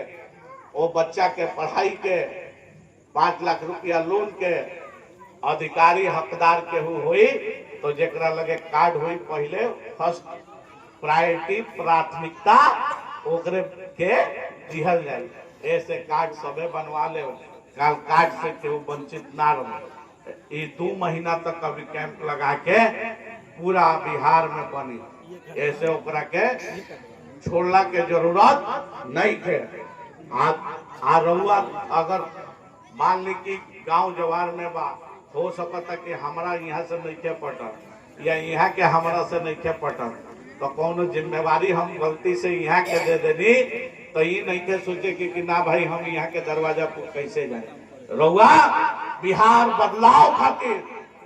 वो बच्चा के पढ़ाई के 5 लाख रुपया लोन के अधिकारी हकदार के हुई तो जेकरा लगे कार्ड हुई पहले फर्स्ट प्रायोरिटी प्राथमिकता ओकरे के दिहल जाए। ऐसे कार्ड सबे बनवा ले, काल कार्ड से केहू वंचित ना रहे। 2 महीना तक अभी कैंप लगा के पूरा बिहार में बनी, ऐसे ओकरा के छोड़ला के जरूरत नहीं थे। आ रहुआ अगर मान ली कि गांव जवार में बा, हो सकता कि हमारा यहाँ से नहीं के पटल या यहाँ के हमारा से नहीं के पटल, तो कौन जिम्मेवारी हम गलती से यहाँ के दे देनी तो ये नहीं के सोचे कि ना भाई हम यहाँ के दरवाजा पर कैसे जाए। रहुआ बिहार बदलाव खातिर,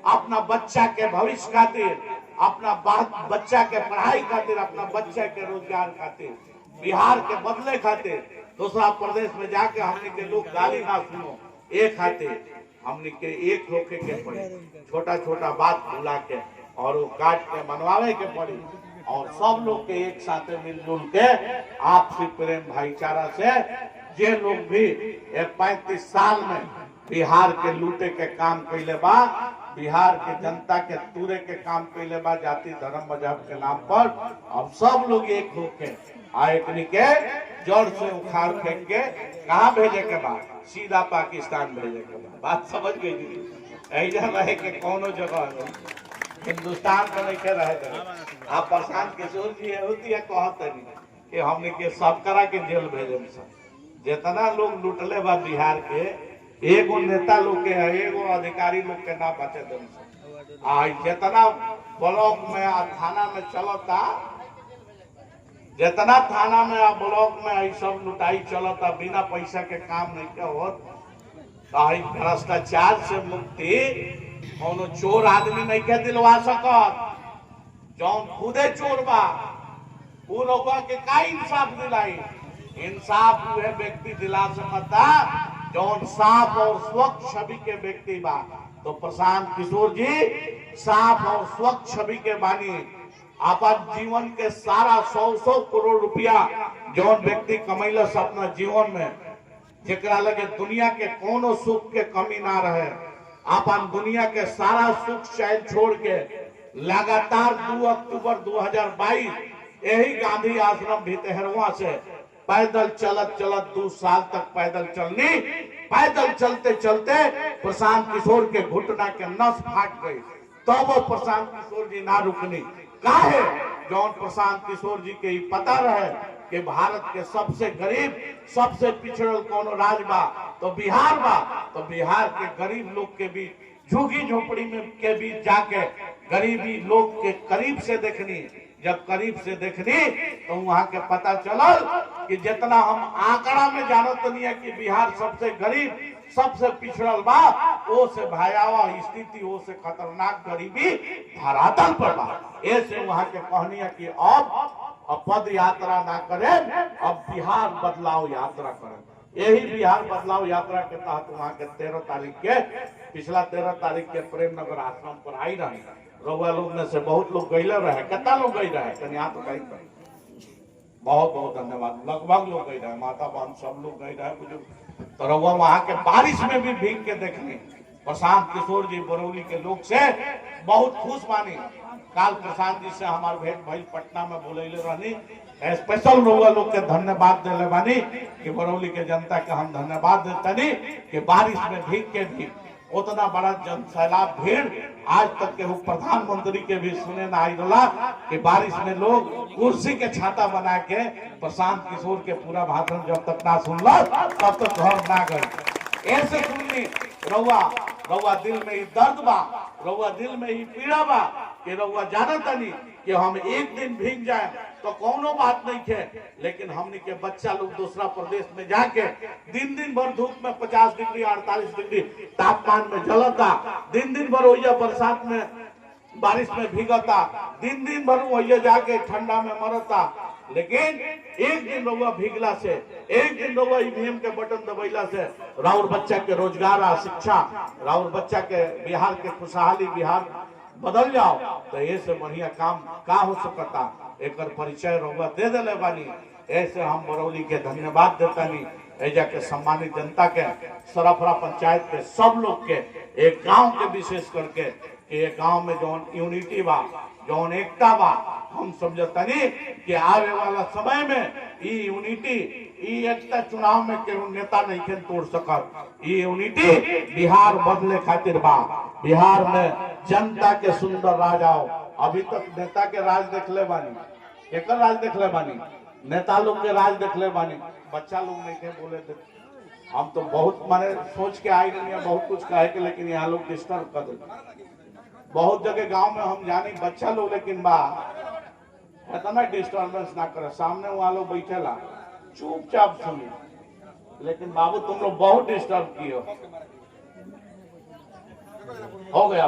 अपना बच्चा के भविष्य खातिर, अपना बच्चा के पढ़ाई खातिर, अपना बच्चा के रोजगार खातिर, बिहार के बदले खातिर दूसरा प्रदेश में जाके हमने के लोग गाली ना सुनो, एक खातिर हमने के एक होके के पड़ी, छोटा छोटा बात भुला के और वो काट के मनवावे के पड़ी और सब लोग के एक साथ मिलजुल के आपसी प्रेम भाईचारा से जे लोग भी 35 साल में बिहार के लूटे के काम कैले बा, बिहार के जनता के तूरे के काम कैले बा जाति धर्म मजहब के नाम पर, अब सब लोग एक होके आयकनी के जड़ से उखाड़ फेंक के कहाँ भेजे के बाद सीधा पाकिस्तान भेजे के बाद। बात समझ गई? ऐसा रहे के कोनो जगह हिंदुस्तान में नहीं के रहे। आप प्रशांत किशोर जी होती है कहते नहीं कि हमने के सब करा के जेल भेजे। जितना लोग लुटले बा बिहार के, एगो नेता लोग के एगो अधिकारी लोग के ना बचे दे। जितना ब्लॉक में थाना में चलता, जितना थाना में ब्लॉक में आई सब लुटाई चलता बिना पैसा के काम नहीं के होत। भ्रष्टाचार से मुक्ति कोनो चोर आदमी नहीं के दिलवा सकत। जौन खुदे चोर बा वो लोग के का इंसाफ दिलाई? इंसाफ वह व्यक्ति दिला सकता जौन साफ और स्वच्छ छवि के व्यक्ति बा। तो प्रशांत किशोर जी साफ और स्वच्छ छवि के बानी। अपन जीवन के सारा 100 करोड़ रुपया जौन व्यक्ति कमैलस अपना जीवन में, जेकरा लगे दुनिया के कोनो सुख के कमी ना रहे, अपन दुनिया के सारा सुख चैन छोड़ के लगातार 2 अक्टूबर 2022 यही गांधी आश्रम भितहरवा से पैदल चलत 2 साल तक पैदल चलनी। पैदल चलते चलते प्रशांत किशोर के घुटना के नस फाट गई, तो वो प्रशांत किशोर जी ना रुकनी। काहे? जौन प्रशांत किशोर जी के पता रहे कि भारत के सबसे गरीब, सबसे पिछड़ल कोनो राज्य बा तो बिहार बा। तो बिहार के गरीब लोग के बीच, झुग्गी झोपड़ी में के बीच जाके गरीबी लोग के करीब से देखनी। जब करीब से देखनी तो वहां के पता चलल कि जितना हम आंकड़ा में जानत नहीं है कि बिहार सबसे गरीब, सबसे पिछड़ल बा, वो से भयावह स्थिति, वो से खतरनाक गरीबी धरातल पर बा। ऐसे वहां के कहनी है कि अब पद यात्रा ना करें, अब बिहार बदलाव यात्रा करें। यही बिहार बदलाव यात्रा के तहत वहां के 13 तारीख के, पिछला 13 तारीख के प्रेमनगर आश्रम पर आई रही। रउआ लोग में से बहुत लोग गईले रहे, कितना लोग गई रहे कहीं यहाँ तो कहीं बहुत बहुत धन्यवाद। लगभग लोग गई रहे, माता बहन सब लोग गई रहे बुजुर्ग। तो रउआ वहां के बारिश में भी भीग के देखनी। प्रशांत किशोर जी बरौली के लोग से बहुत खुश मानी। काल प्रशांत जी से हमारे भेंट भाई पटना में बोलेले रहनी। स्पेशल रउआ लोग के धन्यवाद दिले बानी कि बरौली के जनता के हम धन्यवाद देतनी कि बारिश में भीग के भी उतना बड़ा जन सैलाब भीड़ आज तक के प्रधानमंत्री के भी सुने ना आई रहा कि बारिश में लोग कुर्सी के छाता बना के प्रशांत किशोर के पूरा भाषण जब तक ना सुनला तब तक घर ना गए। ऐसे सुननी रउआ दिल में ही दर्द बा, रउआ दिल में ही पीड़ा बा, कि रउआ जानता नहीं कि हम एक दिन भीग जाए तो कोनो बात नहीं है, लेकिन हमने के बच्चा लोग दूसरा प्रदेश में जाके दिन दिन भर धूप में 50 डिग्री 48 डिग्री तापमान में जलता, दिन दिन भर वही बरसात में बारिश में भीगता, दिन दिन भर वही जाके ठंडा में मरता। लेकिन एक दिन रउआ भीगला से, एक दिन रउआ ईवीएम के बटन दबैला से राउर बच्चा के रोजगार आ शिक्षा, राउर बच्चा के बिहार के खुशहाली बिहार बदल जाओ, तो ये से बढ़िया काम का हो सकता। एक परिचय रउआ दे दिले बानी, ऐसे हम बरौली के धन्यवाद देतानी। एजा के सम्मानित जनता के, सरफरा पंचायत के सब लोग के, एक गांव के विशेष करके कि एक गांव में जौन यूनिटी बा, जौन एकता बा, हम समझतनी कि आवे वाला समय में ई यूनिटी, ई एकता चुनाव में केहू नेता नहीं के तोड़ सकत। ई यूनिटी बिहार बदले खातिर बा, बिहार में जनता के सुंदर राज आओ। अभी तक नेता के राज देखले बानी, एकर राज देखले बानी, नेता लोग के राज देखले बानी, बच्चा लोग नहीं थे बोले थे। हम तो बहुत माने सोच के आई नहीं है बहुत कुछ कहे के, लेकिन यहाँ लोग डिस्टर्ब कर देते। बहुत जगह गांव में हम जानी बच्चा लोग, लेकिन बा इतना डिस्टर्बेंस ना करे, सामने वहाँ लोग बैठेला चुपचाप सुनी, लेकिन बाबू तुम लोग बहुत डिस्टर्ब किए हो गया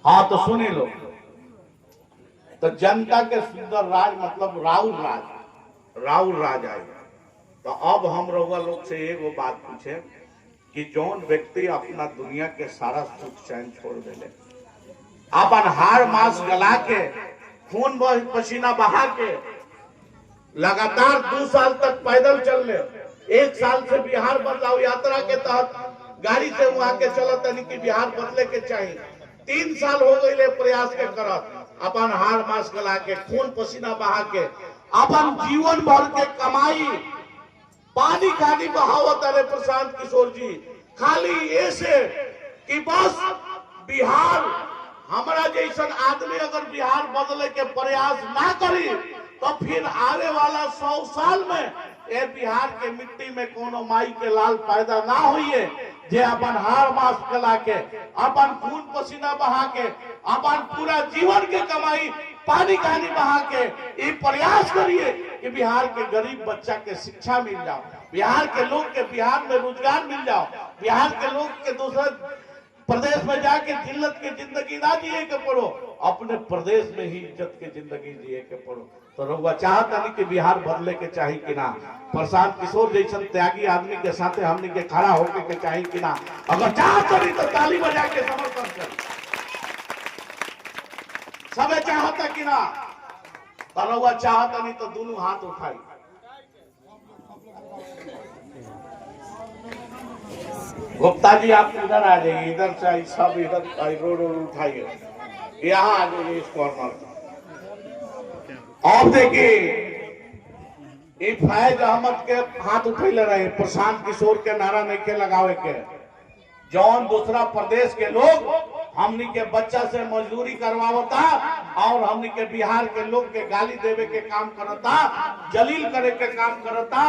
हाँ तो सुनी लो। तो जनता के सुंदर राज मतलब राउर राज आएगा। तो अब हम रउआ लोग से एगो बात पूछे कि जौन व्यक्ति अपना दुनिया के सारा सुख चैन छोड़ देले, अपन हार मांस गला के, खून पसीना बहा के, लगातार 2 साल तक पैदल चल ले, 1 साल से बिहार बदलाव यात्रा के तहत गाड़ी से वहां के चलत नहीं कि बिहार बदले के चाहिए, 3 साल हो गए प्रयास के करत, अपन हार मांस गला के, खून पसीना बहा के, अपन जीवन भर के कमाई पानी खानी बहावत अरे प्रशांत किशोर जी, खाली ऐसे कि बस बिहार हमारा जैसा आदमी अगर बिहार बदले के प्रयास ना करी तो फिर आने वाला 100 साल में ये बिहार के मिट्टी में कोनो माई के लाल पैदा ना हुई जे अपन हार मास गला के, अपन खून पसीना बहा के, अपन पूरा जीवन के कमाई पानी कहानी बहा के ये प्रयास करिए कि बिहार के गरीब बच्चा के शिक्षा मिल जाओ, बिहार के लोग के बिहार में रोजगार मिल जाओ, बिहार के लोग के दूसरे प्रदेश में जाके जिल्लत की जिंदगी ना जिए के पड़ो, अपने प्रदेश में ही इज्जत की जिंदगी जिए के पड़ो। तो रउआ चाहता नहीं कि बिहार बदले के चाहिए कि ना, प्रशांत किशोर जैसन त्यागी आदमी के साथ हमने के खड़ा होके के चाहिए कि ना, अगर चाहता नहीं तो ताली बजा के समर्थन कर, सबे चाहता कि ना, तो रउआ चाहता नहीं तो दोनों हाथ उठाई। गुप्ता जी आप इधर आ जाइए, इधर से सब इधर रोड उठाइए, यहाँ आ जाइए इस कॉर्नर। अब देखिए फैज अहमद के हाथ उठैले रहे, प्रशांत किशोर के नारा नहीं के लगावे के, जौन दूसरा प्रदेश के लोग हमनी के बच्चा से मजदूरी करवावता और हमनी के बिहार के लोग के गाली देवे के काम करता, जलील करे के काम करता।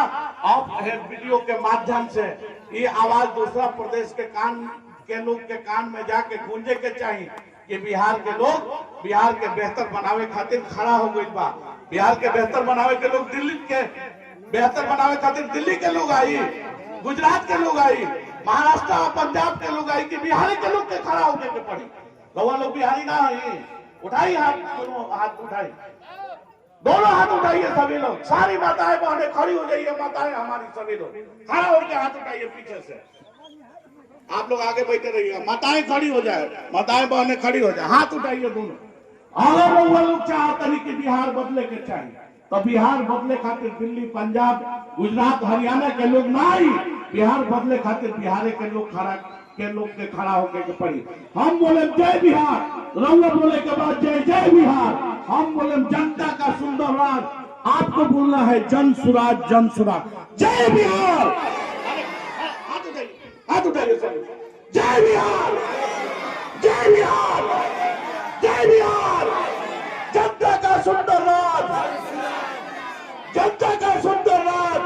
अब वीडियो के माध्यम से ये आवाज दूसरा प्रदेश के कान के लोग के कान में जाके गूंजे के चाहिए कि बिहार के लोग बिहार के बेहतर बनावे खातिर खड़ा हो गई बा, बिहार के बेहतर बनावे के लोग दिल्ली के बेहतर बनावे खातिर दिल्ली के लोग आई, गुजरात के लोग आई, महाराष्ट्र पंजाब के लोग आई कि बिहारी के लोग के खड़ा होने के पड़ी। गवा लोग बिहारी ना आई, उठाई हाथ, दोनों हाथ उठाई, दोनों हाथ उठाइए सभी लोग, सारी माताएं बहनें खड़ी हो जाइए, माताएं हमारी सभी लोग खड़ा होकर हाथ उठाइए पीछे से, आप लोग आगे बैठे रहिएगा, माताएं खड़ी हो जाए, माताएं बहनें खड़ी हो जाए, हाथ उठाइए दोनों। अगर वो लोग चाहते हैं कि बिहार बदले के चाहिए तो बिहार बदले खातिर दिल्ली पंजाब गुजरात हरियाणा के लोग ना आई, बिहार बदले खातिर बिहार के लोग खड़ा होके के पड़ी। हम बोले जय बिहार, रउआ बोले के बाद जय जय बिहार, हम बोले जनता का सुंदर राज, आपको बोलना है जन सुराज जन सुराज। जय बिहार, हाथ उठाइए सब, जय बिहार, जय बिहार, जय बिहार, जनता का सुंदर राज, जनता का सुंदर राज,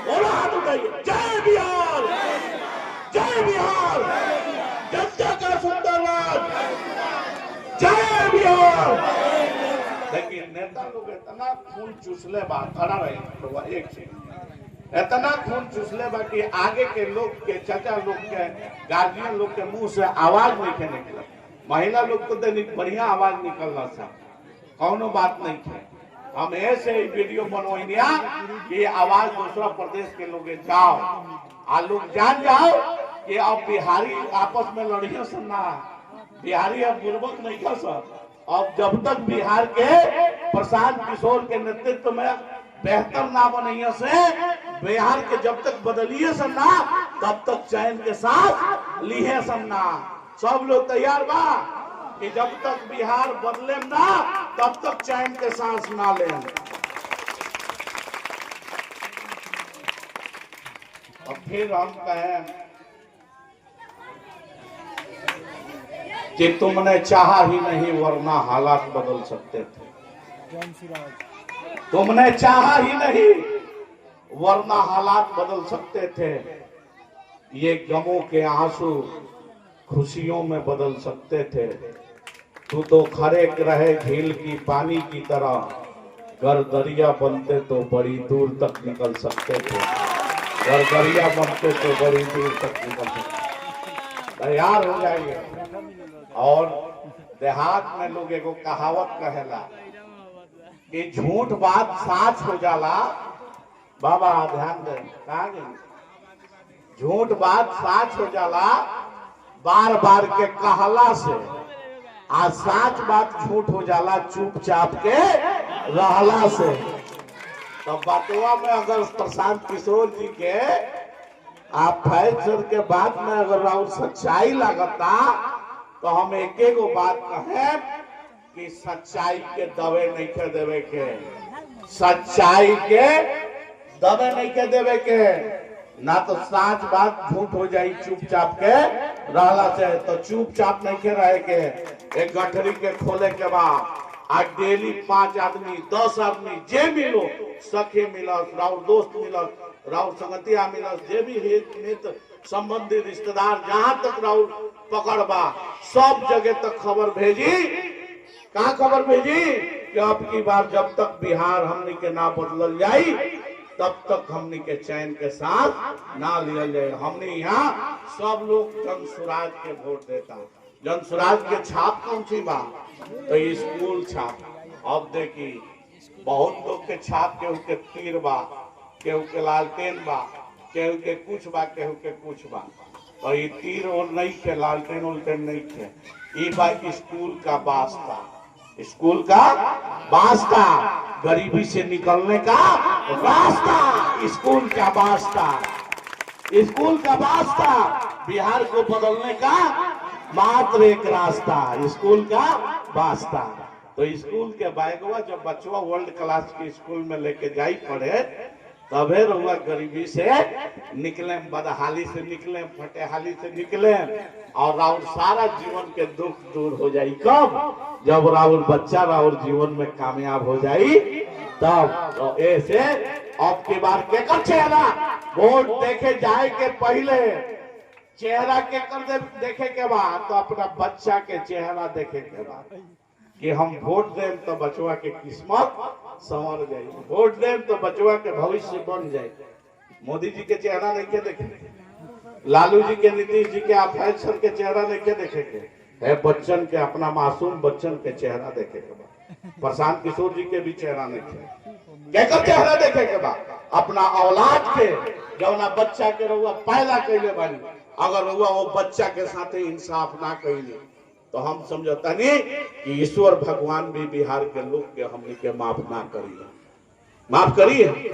और हाथ उठाइए, जय बिहार, जय बिहार, जनता का सुंदर राज। दियो। लेकिन नेता लोग इतना खून चूसले बा, खड़ा रहे एक सेकंड, इतना खून चूसले बा कि आगे के लोग के, चाचा लोग के, गार्जियन लोग के मुंह से आवाज नहीं के निकला। महिला लोग को दैनिक बढ़िया आवाज निकलना था, कौनो बात नहीं है। हम ऐसे ही वीडियो बनवाइनिया कि आवाज दूसरा प्रदेश के लोग जाओ, आ लोग जान जाओ कि अब बिहारी आपस में लड़ियों से ना, बिहारी अब बुर्बक नहीं कर सक। अब जब तक बिहार के प्रशांत किशोर के नेतृत्व में बेहतर ना बनिए से, बिहार के जब तक बदलिए से ना, तब तक चैन के साथ लिए से ना। सब लोग तैयार बा कि जब तक बिहार बदले ना, तब तक चैन के सांस ना ले। और फिर हम कहें कि तुमने चाहा ही नहीं वरना हालात बदल सकते थे। तुमने चाहा ही नहीं वरना हालात बदल सकते थे। ये गमों के आंसू खुशियों में बदल सकते थे। तू तो खड़े रहे झील की पानी की तरह, गर दरिया बनते तो बड़ी दूर तक निकल सकते थे। गर दरिया बनते तो बड़ी दूर तक निकल सकते। तैयार हो जाइए। और देहात में लोग एगो कहावत कहेला कि झूठ बात साच हो जाला। बाबा ध्यान दे, कहा गई झूठ बात साच हो जाला बार बार के कहला से, आज साच बात झूठ हो जाला चुपचाप के रहला से। तो बटुआ में अगर प्रशांत किशोर जी के आप फैसर के बाद में अगर राउर सच्चाई लगता, तो हम एक एक बात कहें कि सच्चाई के दबे नहीं के देवे के, सच्चाई के दबे नहीं के देवे के, ना तो साच बात झूठ हो जाए चुपचाप के रहला से। तो चुपचाप नहीं के रहे के, एक गठरी के खोले के बाद आज डेली 5 आदमी 10 आदमी जे मिलो, सखी मिलस, राउर दोस्त मिलस, राउर संगतिया मिलस, जे भी हित संबंधी रिश्तेदार जहां तक राउर पकड़बा, सब जगह तक खबर भेजी। कहाँ खबर भेजी कि अब की बार जब तक बिहार हमनी के ना बदलल जाई, तब तक हमनी के चैन के साथ ना लियल जाए। हमने यहाँ सब लोग जन स्वराज के वोट देता। जन स्वराज के छाप कौन सी बा? तो स्कूल छाप। अब देखी बहुत लोग के छाप, केहू के तीर बा, केहू के लालटेन बा, केहू के कुछ बा, केहू के कुछ बा। तो ये तीर और नहीं थे, लालटेन उलटेन नहीं थे। ये बा स्कूल का वास्ता, स्कूल का वास्ता, गरीबी से निकलने का रास्ता, स्कूल का वास्ता, स्कूल का वास्ता, बिहार को बदलने का मात्र एक रास्ता, स्कूल का वास्ता। तो स्कूल के बैगवा जब बच्चवा वर्ल्ड क्लास के स्कूल में लेके जाई पड़े, तबे रहुआ गरीबी से निकले, बदहाली से निकले, फटेहाली से निकले, और राहुल सारा जीवन के दुख दूर हो जाई। कब? जब राहुल बच्चा राहुल जीवन में कामयाब हो जाई तब। तो ऐसे अब की बार के कर चेहरा वोट देखे जाए के पहले चेहरा के कर देखे के बाद, तो अपना बच्चा के चेहरा देखे के बाद कि हम वोट दें तो बचवा के किस्मत संवर जाए, वोट दें तो बचवा के भविष्य बन जाए। मोदी जी के चेहरा नहीं के देखे, लालू जी के, नीतीश जी के, अफैसर के चेहरा नहीं के देखे के है, बच्चन के, अपना मासूम बच्चन के चेहरा देखे के बाद, प्रशांत किशोर जी के भी चेहरा नहीं के चेहरा देखे के बाद, अपना औलाद के जौना बच्चा के रहुआ पैदा कैले बानी, अगर रहुआ वो बच्चा के साथ इंसाफ ना कैले, तो हम समझता नहीं कि ईश्वर भगवान भी बिहार के लोग के हमने के माफ ना करिए, माफ करिए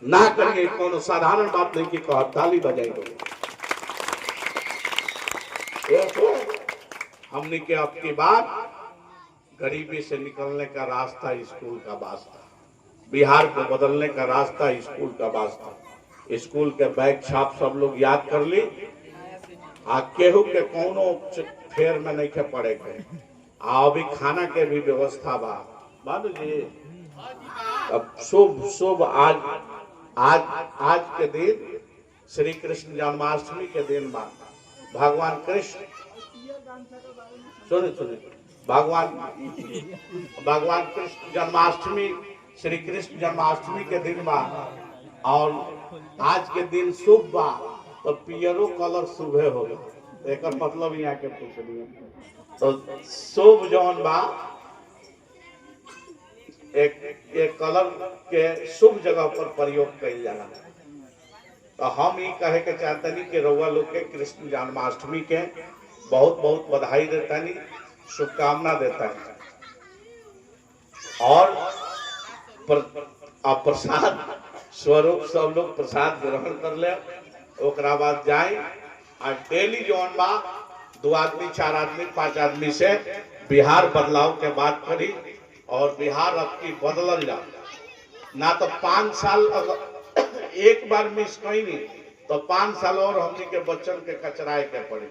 ना करिए। कौन साधारण बात नहीं कि कह ताली बजाई। हमने के अब की बात गरीबी से निकलने का रास्ता स्कूल का वास्ता, बिहार को बदलने का रास्ता स्कूल का वास्ता। स्कूल के बैग छाप सब लोग याद कर ली। आ केहू के कोनो फेर में नहीं के पड़े गए। अभी खाना के भी व्यवस्था बा बाबू जी। अब शुभ शुभ आज आज आज के दिन श्री कृष्ण जन्माष्टमी के दिन बा। भगवान कृष्ण सुने सुने भगवान कृष्ण जन्माष्टमी, श्री कृष्ण जन्माष्टमी के दिन बा और आज के दिन शुभ बा, तो पियरो कलर शुभे होगा। एक मतलब यहाँ के पूछ लिया तो शुभ जौन बा एक कलर के शुभ जगह पर प्रयोग कइल जाला। तो हम ये कहे के चाहतनी कि रउआ लोग के कृष्ण जन्माष्टमी के बहुत बहुत बधाई देतानी, शुभकामना देता है। और प्रसाद स्वरूप सब लोग प्रसाद ग्रहण कर ले, ओकरा बाद जाए और डेली जौन बा 2 आदमी 4 आदमी 5 आदमी से बिहार बदलाव के बात करी और बिहार अब की बदलल जा ना तो 5 साल अगर एक बार मिस कहीं नहीं तो 5 साल और हमने के बच्चन के कचराए के पड़े,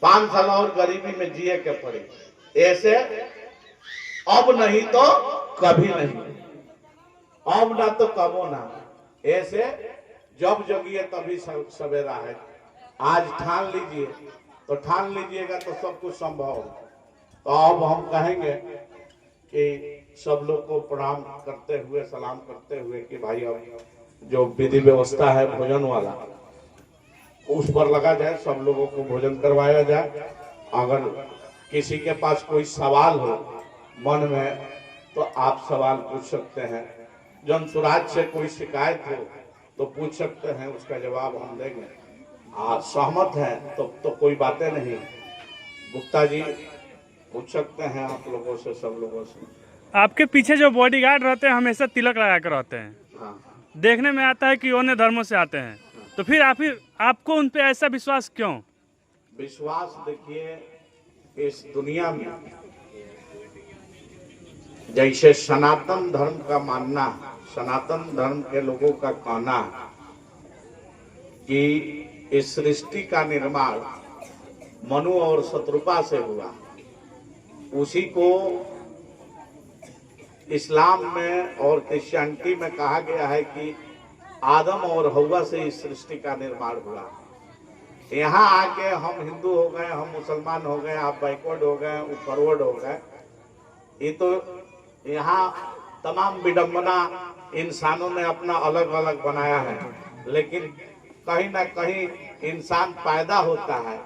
5 साल और गरीबी में जिए के पड़े। ऐसे अब नहीं तो कभी नहीं, अब ना तो कबो ना, ऐसे जब जगिए तभी सवेरा है। आज ठान लीजिए तो ठान लीजिएगा तो सब कुछ संभव है। तो अब हम कहेंगे कि सब लोग को प्रणाम करते हुए, सलाम करते हुए कि भाई अब जो विधि व्यवस्था है भोजन वाला उस पर लगा जाए, सब लोगों को भोजन करवाया जाए। अगर किसी के पास कोई सवाल हो मन में तो आप सवाल पूछ सकते हैं। जन सुराज से कोई शिकायत हो तो पूछ सकते हैं, उसका जवाब हम देंगे। आप सहमत हैं तो कोई बातें नहीं, गुप्ता जी पूछ सकते हैं आप लोगों से, सब लोगों से। आपके पीछे जो बॉडीगार्ड रहते हैं हमेशा तिलक लगा कर रहते हैं। हाँ। देखने में आता है कि अन्य धर्मों से आते हैं। तो फिर आपको उन पे ऐसा विश्वास क्यों? विश्वास देखिए, इस दुनिया में जैसे सनातन धर्म का मानना, सनातन धर्म के लोगों का कहना कि इस सृष्टि का निर्माण मनु और शत्रुपा से हुआ, उसी को इस्लाम में और क्रिश्चियनिटी में कहा गया है कि आदम और हव्वा से इस सृष्टि का निर्माण हुआ। यहाँ आके हम हिंदू हो गए, हम मुसलमान हो गए, आप बैकवर्ड हो गए, वो फॉरवर्ड हो गए। ये तो यहाँ तमाम विडंबना इंसानों ने अपना अलग अलग बनाया है, लेकिन कहीं ना कहीं इंसान पैदा होता है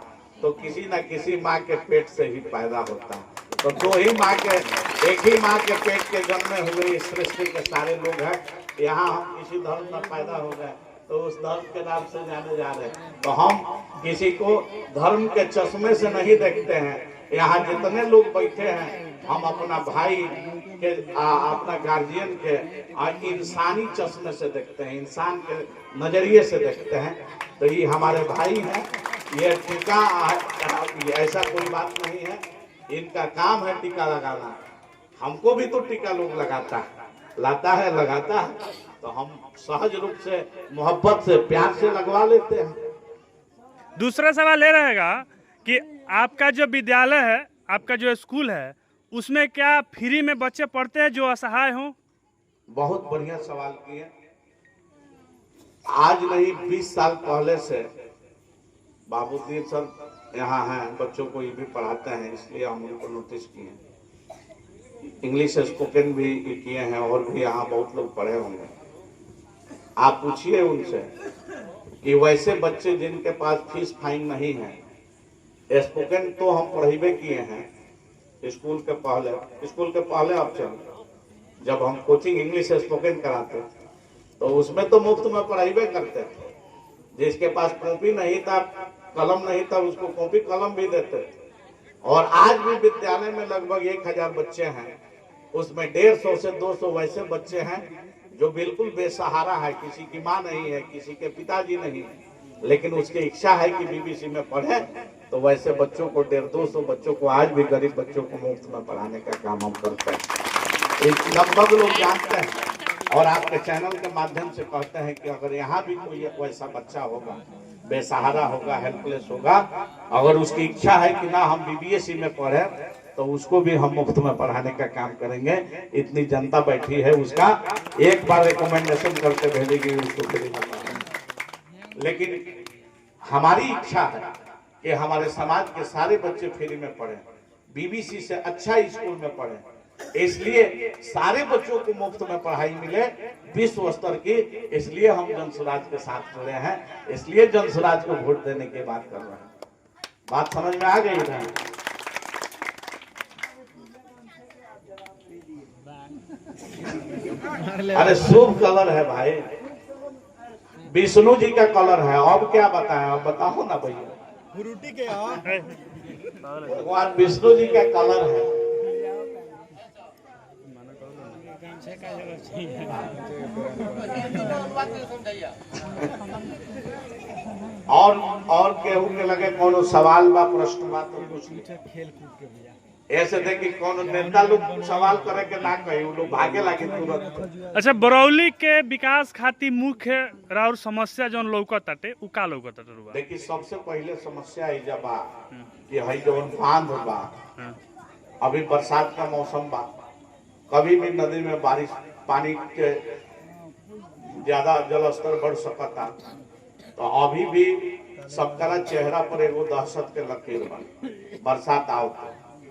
तो किसी न किसी माँ के पेट से ही पैदा होता है। तो 2 ही माँ के, एक ही माँ के पेट के जन्मे हुए इस सृष्टि के सारे लोग हैं। यहाँ हम किसी धर्म में पैदा हो गए तो उस धर्म के नाम से जाने जा रहे हैं। तो हम किसी को धर्म के चश्मे से नहीं देखते हैं। यहाँ जितने लोग बैठे हैं हम अपना भाई के, अपना गार्जियन के इंसानी चश्मे से देखते हैं, इंसान के नजरिए से देखते हैं। तो ये हमारे भाई हैं, ये टीका ऐसा कोई बात नहीं है, इनका काम है टीका लगाना। हमको भी तो टीका लोग लगाता है, लाता है, लगाता है, तो हम सहज रूप से मोहब्बत से प्यार से लगवा लेते हैं। दूसरा सवाल ये रहेगा कि आपका जो विद्यालय है, आपका जो स्कूल है, उसमें क्या फ्री में बच्चे पढ़ते हैं जो असहाय हों? बहुत बढ़िया सवाल किए। आज नहीं 20 साल पहले से बाबूदीन सर यहाँ हैं, बच्चों को ये भी पढ़ाते हैं, इसलिए हम उनको नोटिस किए। इंग्लिश स्पोकन भी किए हैं और भी यहाँ बहुत लोग पढ़े होंगे। आप पूछिए उनसे कि वैसे बच्चे जिनके पास फीस फाइन नहीं है, स्पोकन तो हम पढ़ाई किए हैं स्कूल के पहले आप चलो, जब हम कोचिंग इंग्लिश स्पोकन कराते तो उसमें तो मुफ्त में पढ़ाई करते थे। जिसके पास कॉपी नहीं था, कलम नहीं था, उसको कॉपी कलम भी देते थे। और आज भी विद्यालय में लगभग 1000 बच्चे हैं, उसमें 150 से 200 वैसे बच्चे हैं जो बिल्कुल बेसहारा है, किसी की माँ नहीं है, किसी के पिताजी नहीं है, लेकिन उसकी इच्छा है कि बीबीसी में पढ़े। तो वैसे बच्चों को 150-200 बच्चों को, आज भी गरीब बच्चों को मुफ्त में पढ़ाने का काम हम करते हैं। लगभग लोग जानते हैं और आपके चैनल के माध्यम से कहते हैं कि अगर यहाँ भी कोई वैसा बच्चा होगा, बेसहारा होगा, हेल्पलेस होगा, अगर उसकी इच्छा है कि ना हम बीबीएसई में पढ़े, तो उसको भी हम मुफ्त में पढ़ाने का काम करेंगे। इतनी जनता बैठी है, उसका एक बार रिकमेंडेशन करके भेजेगी उसको फ्री में पढ़ाएंगे। लेकिन हमारी इच्छा है कि हमारे समाज के सारे बच्चे फ्री में पढ़े। बीबीसी से अच्छा स्कूल में पढ़े। इसलिए सारे बच्चों को मुफ्त में पढ़ाई मिले विश्व स्तर की, इसलिए हम जनसुराज के साथ जुड़े हैं, इसलिए जनसुराज को वोट देने की बात कर रहे हैं। बात समझ में आ गई ना? अरे शुभ कलर है भाई, विष्णु जी का कलर है। अब क्या बताएं, अब बताओ ना भैया। भगवान विष्णु जी का कलर है। और केहू के लगे कोनो सवाल बा, प्रश्न बा तो कुछ खेल कूद के ऐसे देखी कोनो नेता लोग सवाल करे के ना कही, वो लोग भागे लागे तुरंत। अच्छा, बरौली के विकास खातिर मुख्य राउर समस्या जौन लौकत ताटे उ का लौकत ताटे रुआ? देखी सबसे पहले समस्या है जब बा कि हई जौन बांध बा, अभी बरसात का मौसम बा, कभी भी नदी में बारिश पानी के ज्यादा जल स्तर बढ़ सकता, तो अभी भी सबका चेहरा पर एगो दहशत के लकीर बा बरसात आओ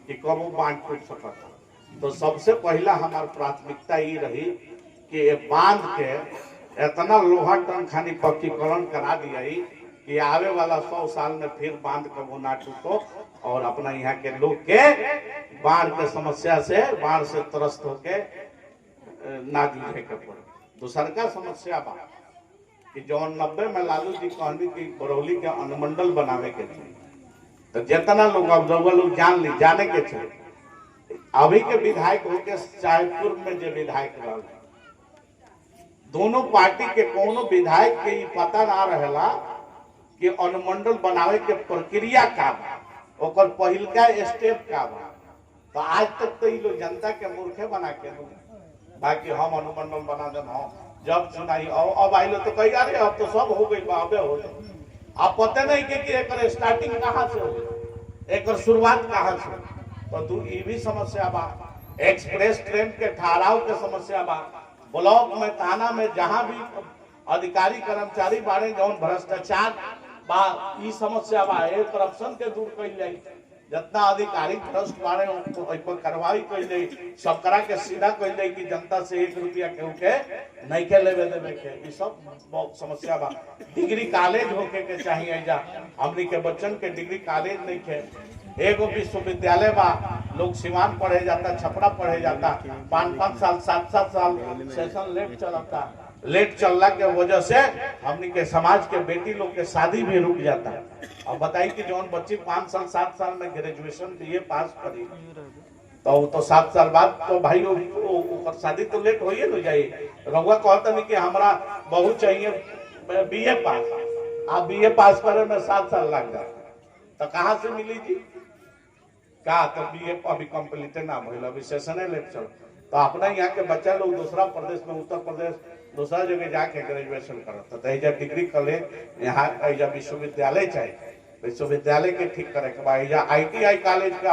कि कब वो बांध टूट सकता। तो सबसे पहला हमार प्राथमिकता ये रही कि ये बांध के इतना लोहा टन खानी पक्कीकरण करा दिया कि आवे वाला 100 साल में फिर बांध कबो ना टूटो और अपना यहाँ के लोग के बाढ़ के समस्या से, बाढ़ से त्रस्त होके ना जूझे के पड़े। दूसर का समस्या बा कि जौन 90 में लालू जी कहनी कि बरौली के अनुमंडल बनावे के थे, तो जितना लोग अब लोग जाने के थे, अभी के विधायक होके शाहपुर में जो विधायक रहा, दोनों पार्टी के कोनो विधायक के ये पता ना रहेला कि अनुमंडल बनावे के प्रक्रिया का बा, ओकर पहिलका स्टेप का बा। तो आज तक तो ये लोग जनता के मूर्खे बना के बाकी हम अनुमंडल बना दे, जब चुनाई अब आइलो तो कही अरे अब तो सब हो गई बा, अबे हो जाए। आप पता नहीं कि एक स्टार्टिंग कहाँ से हो, एक शुरुआत कहाँ से। तो तू ये भी समस्या बा, एक्सप्रेस ट्रेन के ठहराव के समस्या बा, ब्लॉक में थाना में जहाँ भी अधिकारी कर्मचारी बारे जौन भ्रष्टाचार बा, ये समस्या बा। ये करप्शन के दूर कई जाए, जितना अधिकारी भ्रष्ट बारे उनको कार्रवाई कई जाए, सबकरा के सीधा कई जाए कि जनता से 1 रुपया के नहीं के लेवे देवे के, ये सब बहुत समस्या बा। डिग्री कॉलेज होके के चाहिए, जा हमनी के बच्चन के डिग्री कॉलेज नहीं के। एगो विश्वविद्यालय बा, लोग सिवान पढ़े जाता, छपरा पढ़े जाता, 5-5 साल 7-7 साल सेशन लेट चलता। लेट चलने के वजह से हमनी के समाज के बेटी लोग के शादी भी रुक जाता है। अब बताइए कि जौन बच्ची 5 साल 7 साल में ग्रेजुएशन बीए पास करी, तो 7 साल बाद तो भाई वो शादी तो लेट हो ही न जाए। रउआ कहता नहीं कि हमारा बहू चाहिए बीए पास, आप बीए पास करे में 7 साल लग जाता, तो कहाँ से मिली जी? का तो बीए अभी कंप्लीट ना भइल, अभी सेशन लेट चल। तो अपना यहाँ के बच्चा लोग दूसरा प्रदेश में, उत्तर प्रदेश दूसरा जगह जाके ग्रेजुएशन करता, तो एजा डिग्री कॉलेज, यहाँ एजा विश्वविद्यालय चाहिए, विश्वविद्यालय के ठीक करे के बा। एजा ITI कॉलेज के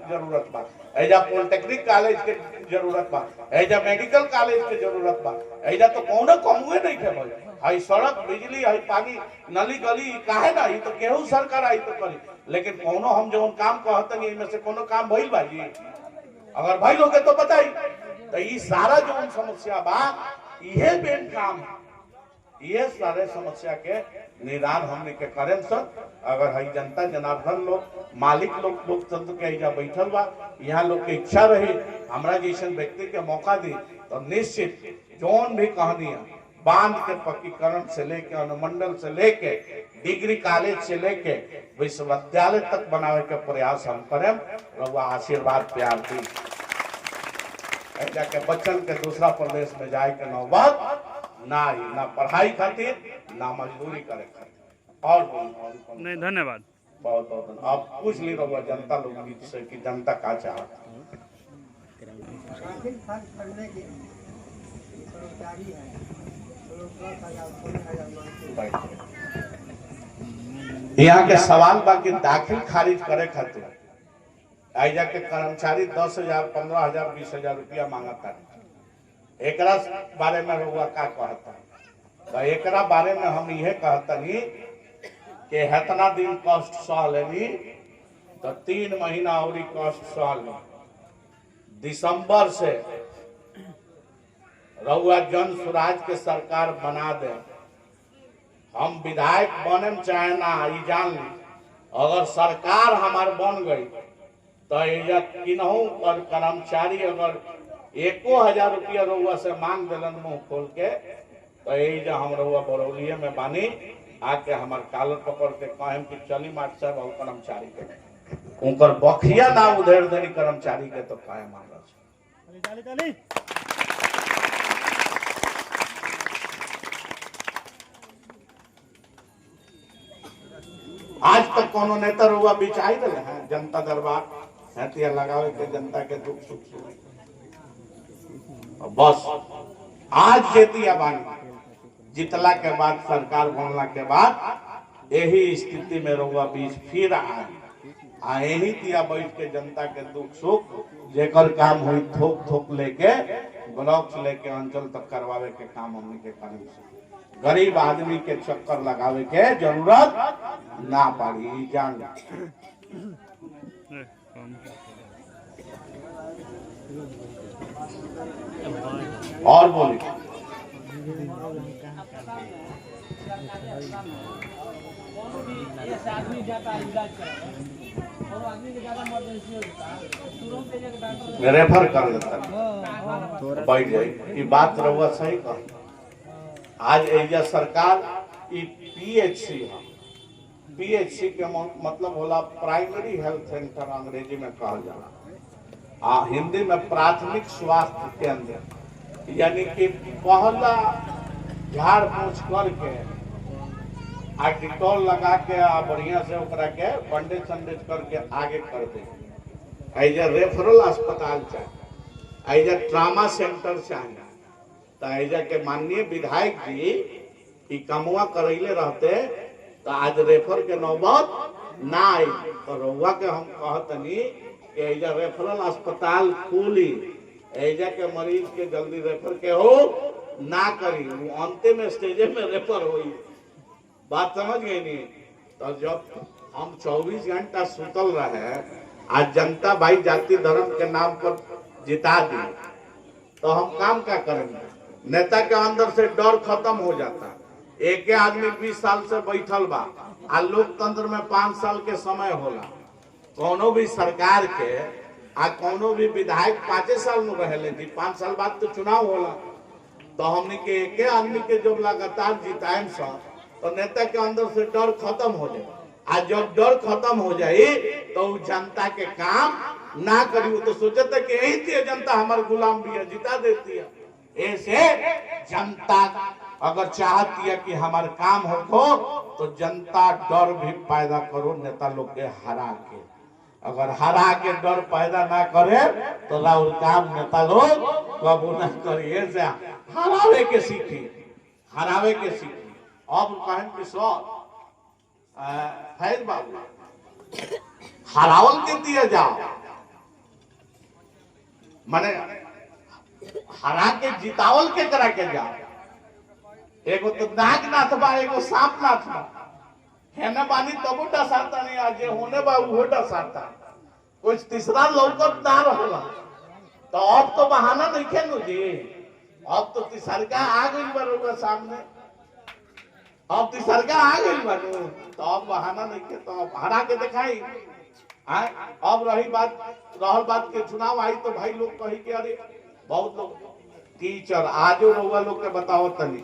जरूरत बा, एजा पॉलिटेक्निक कॉलेज के जरूरत बा, एजा मेडिकल कॉलेज के जरूरत बा। एजा तो कौनो कमुए नहीं थे भाई, आई सड़क बिजली आई पानी नली गली काहे ना, ये तो केहू सरकार आई तो करी, लेकिन कौनो हम जो काम कहते नहीं इनमें से कोनो काम भइल बा जी? अगर भाई लोग तो बताई। तो ये सारा जो समस्या बा, ये मेन काम, ये सारे समस्या के निदान हमने के करें सर। अगर हई जनता जनार्दन लोग मालिक लोग लोकतंत्र के एजा बैठल बा, यहाँ लोग के इच्छा रही हमरा जैसे व्यक्ति के मौका दी, तो निश्चित जोन भी कहानी बांध के पक्कीकरण से लेके, अनुमंडल से लेके, डिग्री कॉलेज से लेके विश्वविद्यालय तक बनावे के प्रयास हम करें। रउआ आशीर्वाद प्यार दी, जाके बच्चन के दूसरा प्रदेश में जाए के नौबत ना ही, ना पढ़ाई खातिर ना मजदूरी करे खातिर। और नहीं, धन्यवाद, बहुत बहुत। आप पूछ ली रउआ जनता लोग से कि जनता का चाहता। यहाँ के सवाल बाकी दाखिल खारिज करे खातिर आइजा के कर्मचारी 10,000, 15,000, 20,000 रुपया मांगता है। एकरा बारे में रउआ का कहता? तो एकरा बारे में हम ये कहतनी कि हेतना दिन कष्ट सह लेनी, तो 3 महीना और कष्ट सहल। दिसंबर से रउआ जन स्वराज के सरकार बना दे। हम विधायक बने चाहे ना, ई जान ली। अगर सरकार हमार बन गई तो ये किन्हों पर कर्मचारी अगर 1000 रुपया रउआ से मांग दिलन मुंह खोल के, तो यही जो हम रउआ बरौलिये में बानी, आके हमार कालर पकड़ के कहें कि चली माट साहब और कर्मचारी के उनकर बखिया ना उधेर देनी कर्मचारी के, तो कहे मान आज तक कोनो नेता रुआ बिचाई दिले हैं जनता दरबार हैतिया लगावे के जनता के दुख सुख सुने। बस आज जेतिया बानी जितला के बाद सरकार बनला के बाद यही स्थिति में रुआ बीच फिर आ यही तिया बैठ के जनता के दुख सुख जेकर काम हुई थोक थोक लेके ब्लॉक से लेके अंचल तक करवावे के काम हमने के करम से गरीब आदमी के चक्कर लगावे के जरूरत ना पड़ी। जान और बोली रेफर कर देता बैठ जाए। ये बात रहुआ सही कर। आज एजा सरकार पीएचसी है। पीएचसी के मतलब होला प्राइमरी हेल्थ सेंटर, अंग्रेजी में कहा जाला। हिंदी में प्राथमिक स्वास्थ्य केंद्र, यानी कि पहला झाड़ पोंछ करके आ डिटॉल लगा के आ बढ़िया से ओकरा के बंडेज संडेज करके आगे कर दे। ऐजा रेफरल अस्पताल चाहिए, ऐजा ट्रामा सेंटर चाहिए। तो ऐजा के माननीय विधायक जी ई कमुआ करैले रहते तो आज रेफर के नौबत ना आई। तो रउआ के हम कहतनी कि ऐजा रेफरल अस्पताल खुली, ऐजा के मरीज के जल्दी रेफर के हो ना करी, वो अंतिम स्टेज में रेफर हुई। बात समझ गई नहीं? तो जब हम 24 घंटा सुतल रहे, आज जनता भाई जाति धर्म के नाम पर जिता दी, तो हम काम क्या करेंगे? नेता के अंदर से डर खत्म हो जाता। एक आदमी 20 साल से बैठल बा, आ लोकतंत्र में 5 साल के समय होला। कोनो भी सरकार के आ कोनो भी विधायक 5 साल में रहे जी, 5 साल बाद तो चुनाव होला। तो हमने के एक आदमी के जब लगातार जिताएम सा, तो नेता के अंदर से डर खत्म हो जाए। आज जब डर खत्म हो जाए तो जनता के काम ना करी, तो सोचते कि यही थी जनता हमारे गुलाम भी है, जिता देती है। ऐसे जनता अगर चाहती है कि हमारे काम हो तो जनता डर भी पैदा करो नेता लोग के हरा के। अगर हरा के डर पैदा ना करे तो राहुल काम नेता लोग कबू ना करिए। से हरावे के सीखी, हरावे के सीखी। अब कहें कि फैज बाबू हरावल के दिया जाओ, माने हरा के जितावल के करा के जाओ। एगो तो नागनाथ बा, एगो सांपनाथ बा। हेने बानी तबो डसाता नहीं, आज होने बा वो डसाता। कुछ तीसरा लौकत ना रहला। तो अब तो बहाना नहीं खेलू जी, अब तो तीसरका आ गई बा सामने। अब तीसरका आ गई बा, तो अब बहाना नहीं के, तो अब हरा के दिखाई। अब रही बात, रहल बात के चुनाव आई तो भाई लोग कही कि अरे बहुत लोग टीचर आजो रउआ लोग के बताओ तनी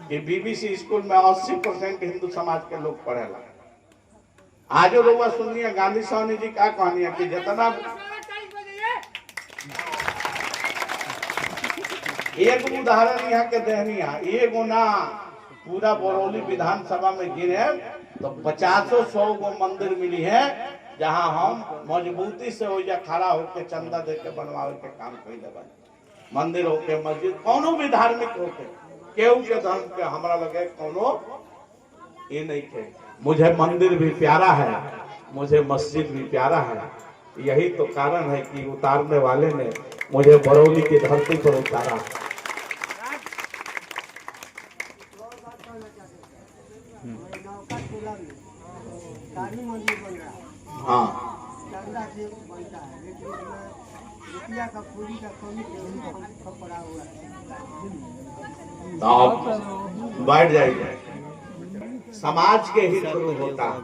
कि बीबीसी स्कूल में 80% हिंदू समाज के लोग पढ़ेला। आजो रउआ सुनिए गांधी सोनी जी क्या कहानी है कि जितना एक उदाहरण यहाँ के देहनी है, एगो ना पूरा बरौली विधानसभा में गिने तो 50-100 गो मंदिर मिली है, जहाँ हम मजबूती से हो खड़ा होके चंदा दे के बनवावे के काम कर। मंदिर होके, मस्जिद, कोनो भी धार्मिक होके, केहू के धर्म के हमरा लगे कोनो ये नहीं थे। मुझे मंदिर भी प्यारा है, मुझे मस्जिद भी प्यारा है। यही तो कारण है कि उतारने वाले ने मुझे बरौली की धरती पर उतारा। हाँ, तो आप बैठ जाइए। समाज के हित शुरू होता है,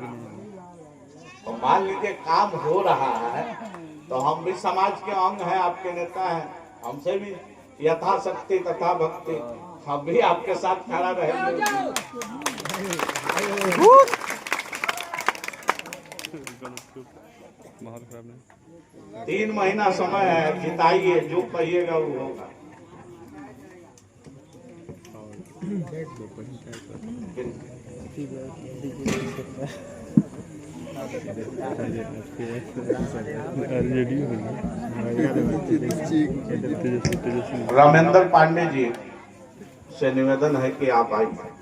तो मान लीजिए काम हो रहा है तो हम भी समाज के अंग हैं, आपके नेता हैं, हमसे भी यथाशक्ति तथा भक्ति हम भी आपके साथ खड़ा रहेंगे। 3 महीना समय है, जिताइए, जो कहिएगा वो होगा। रामेंद्र पांडे जी से निवेदन है कि आप आइए।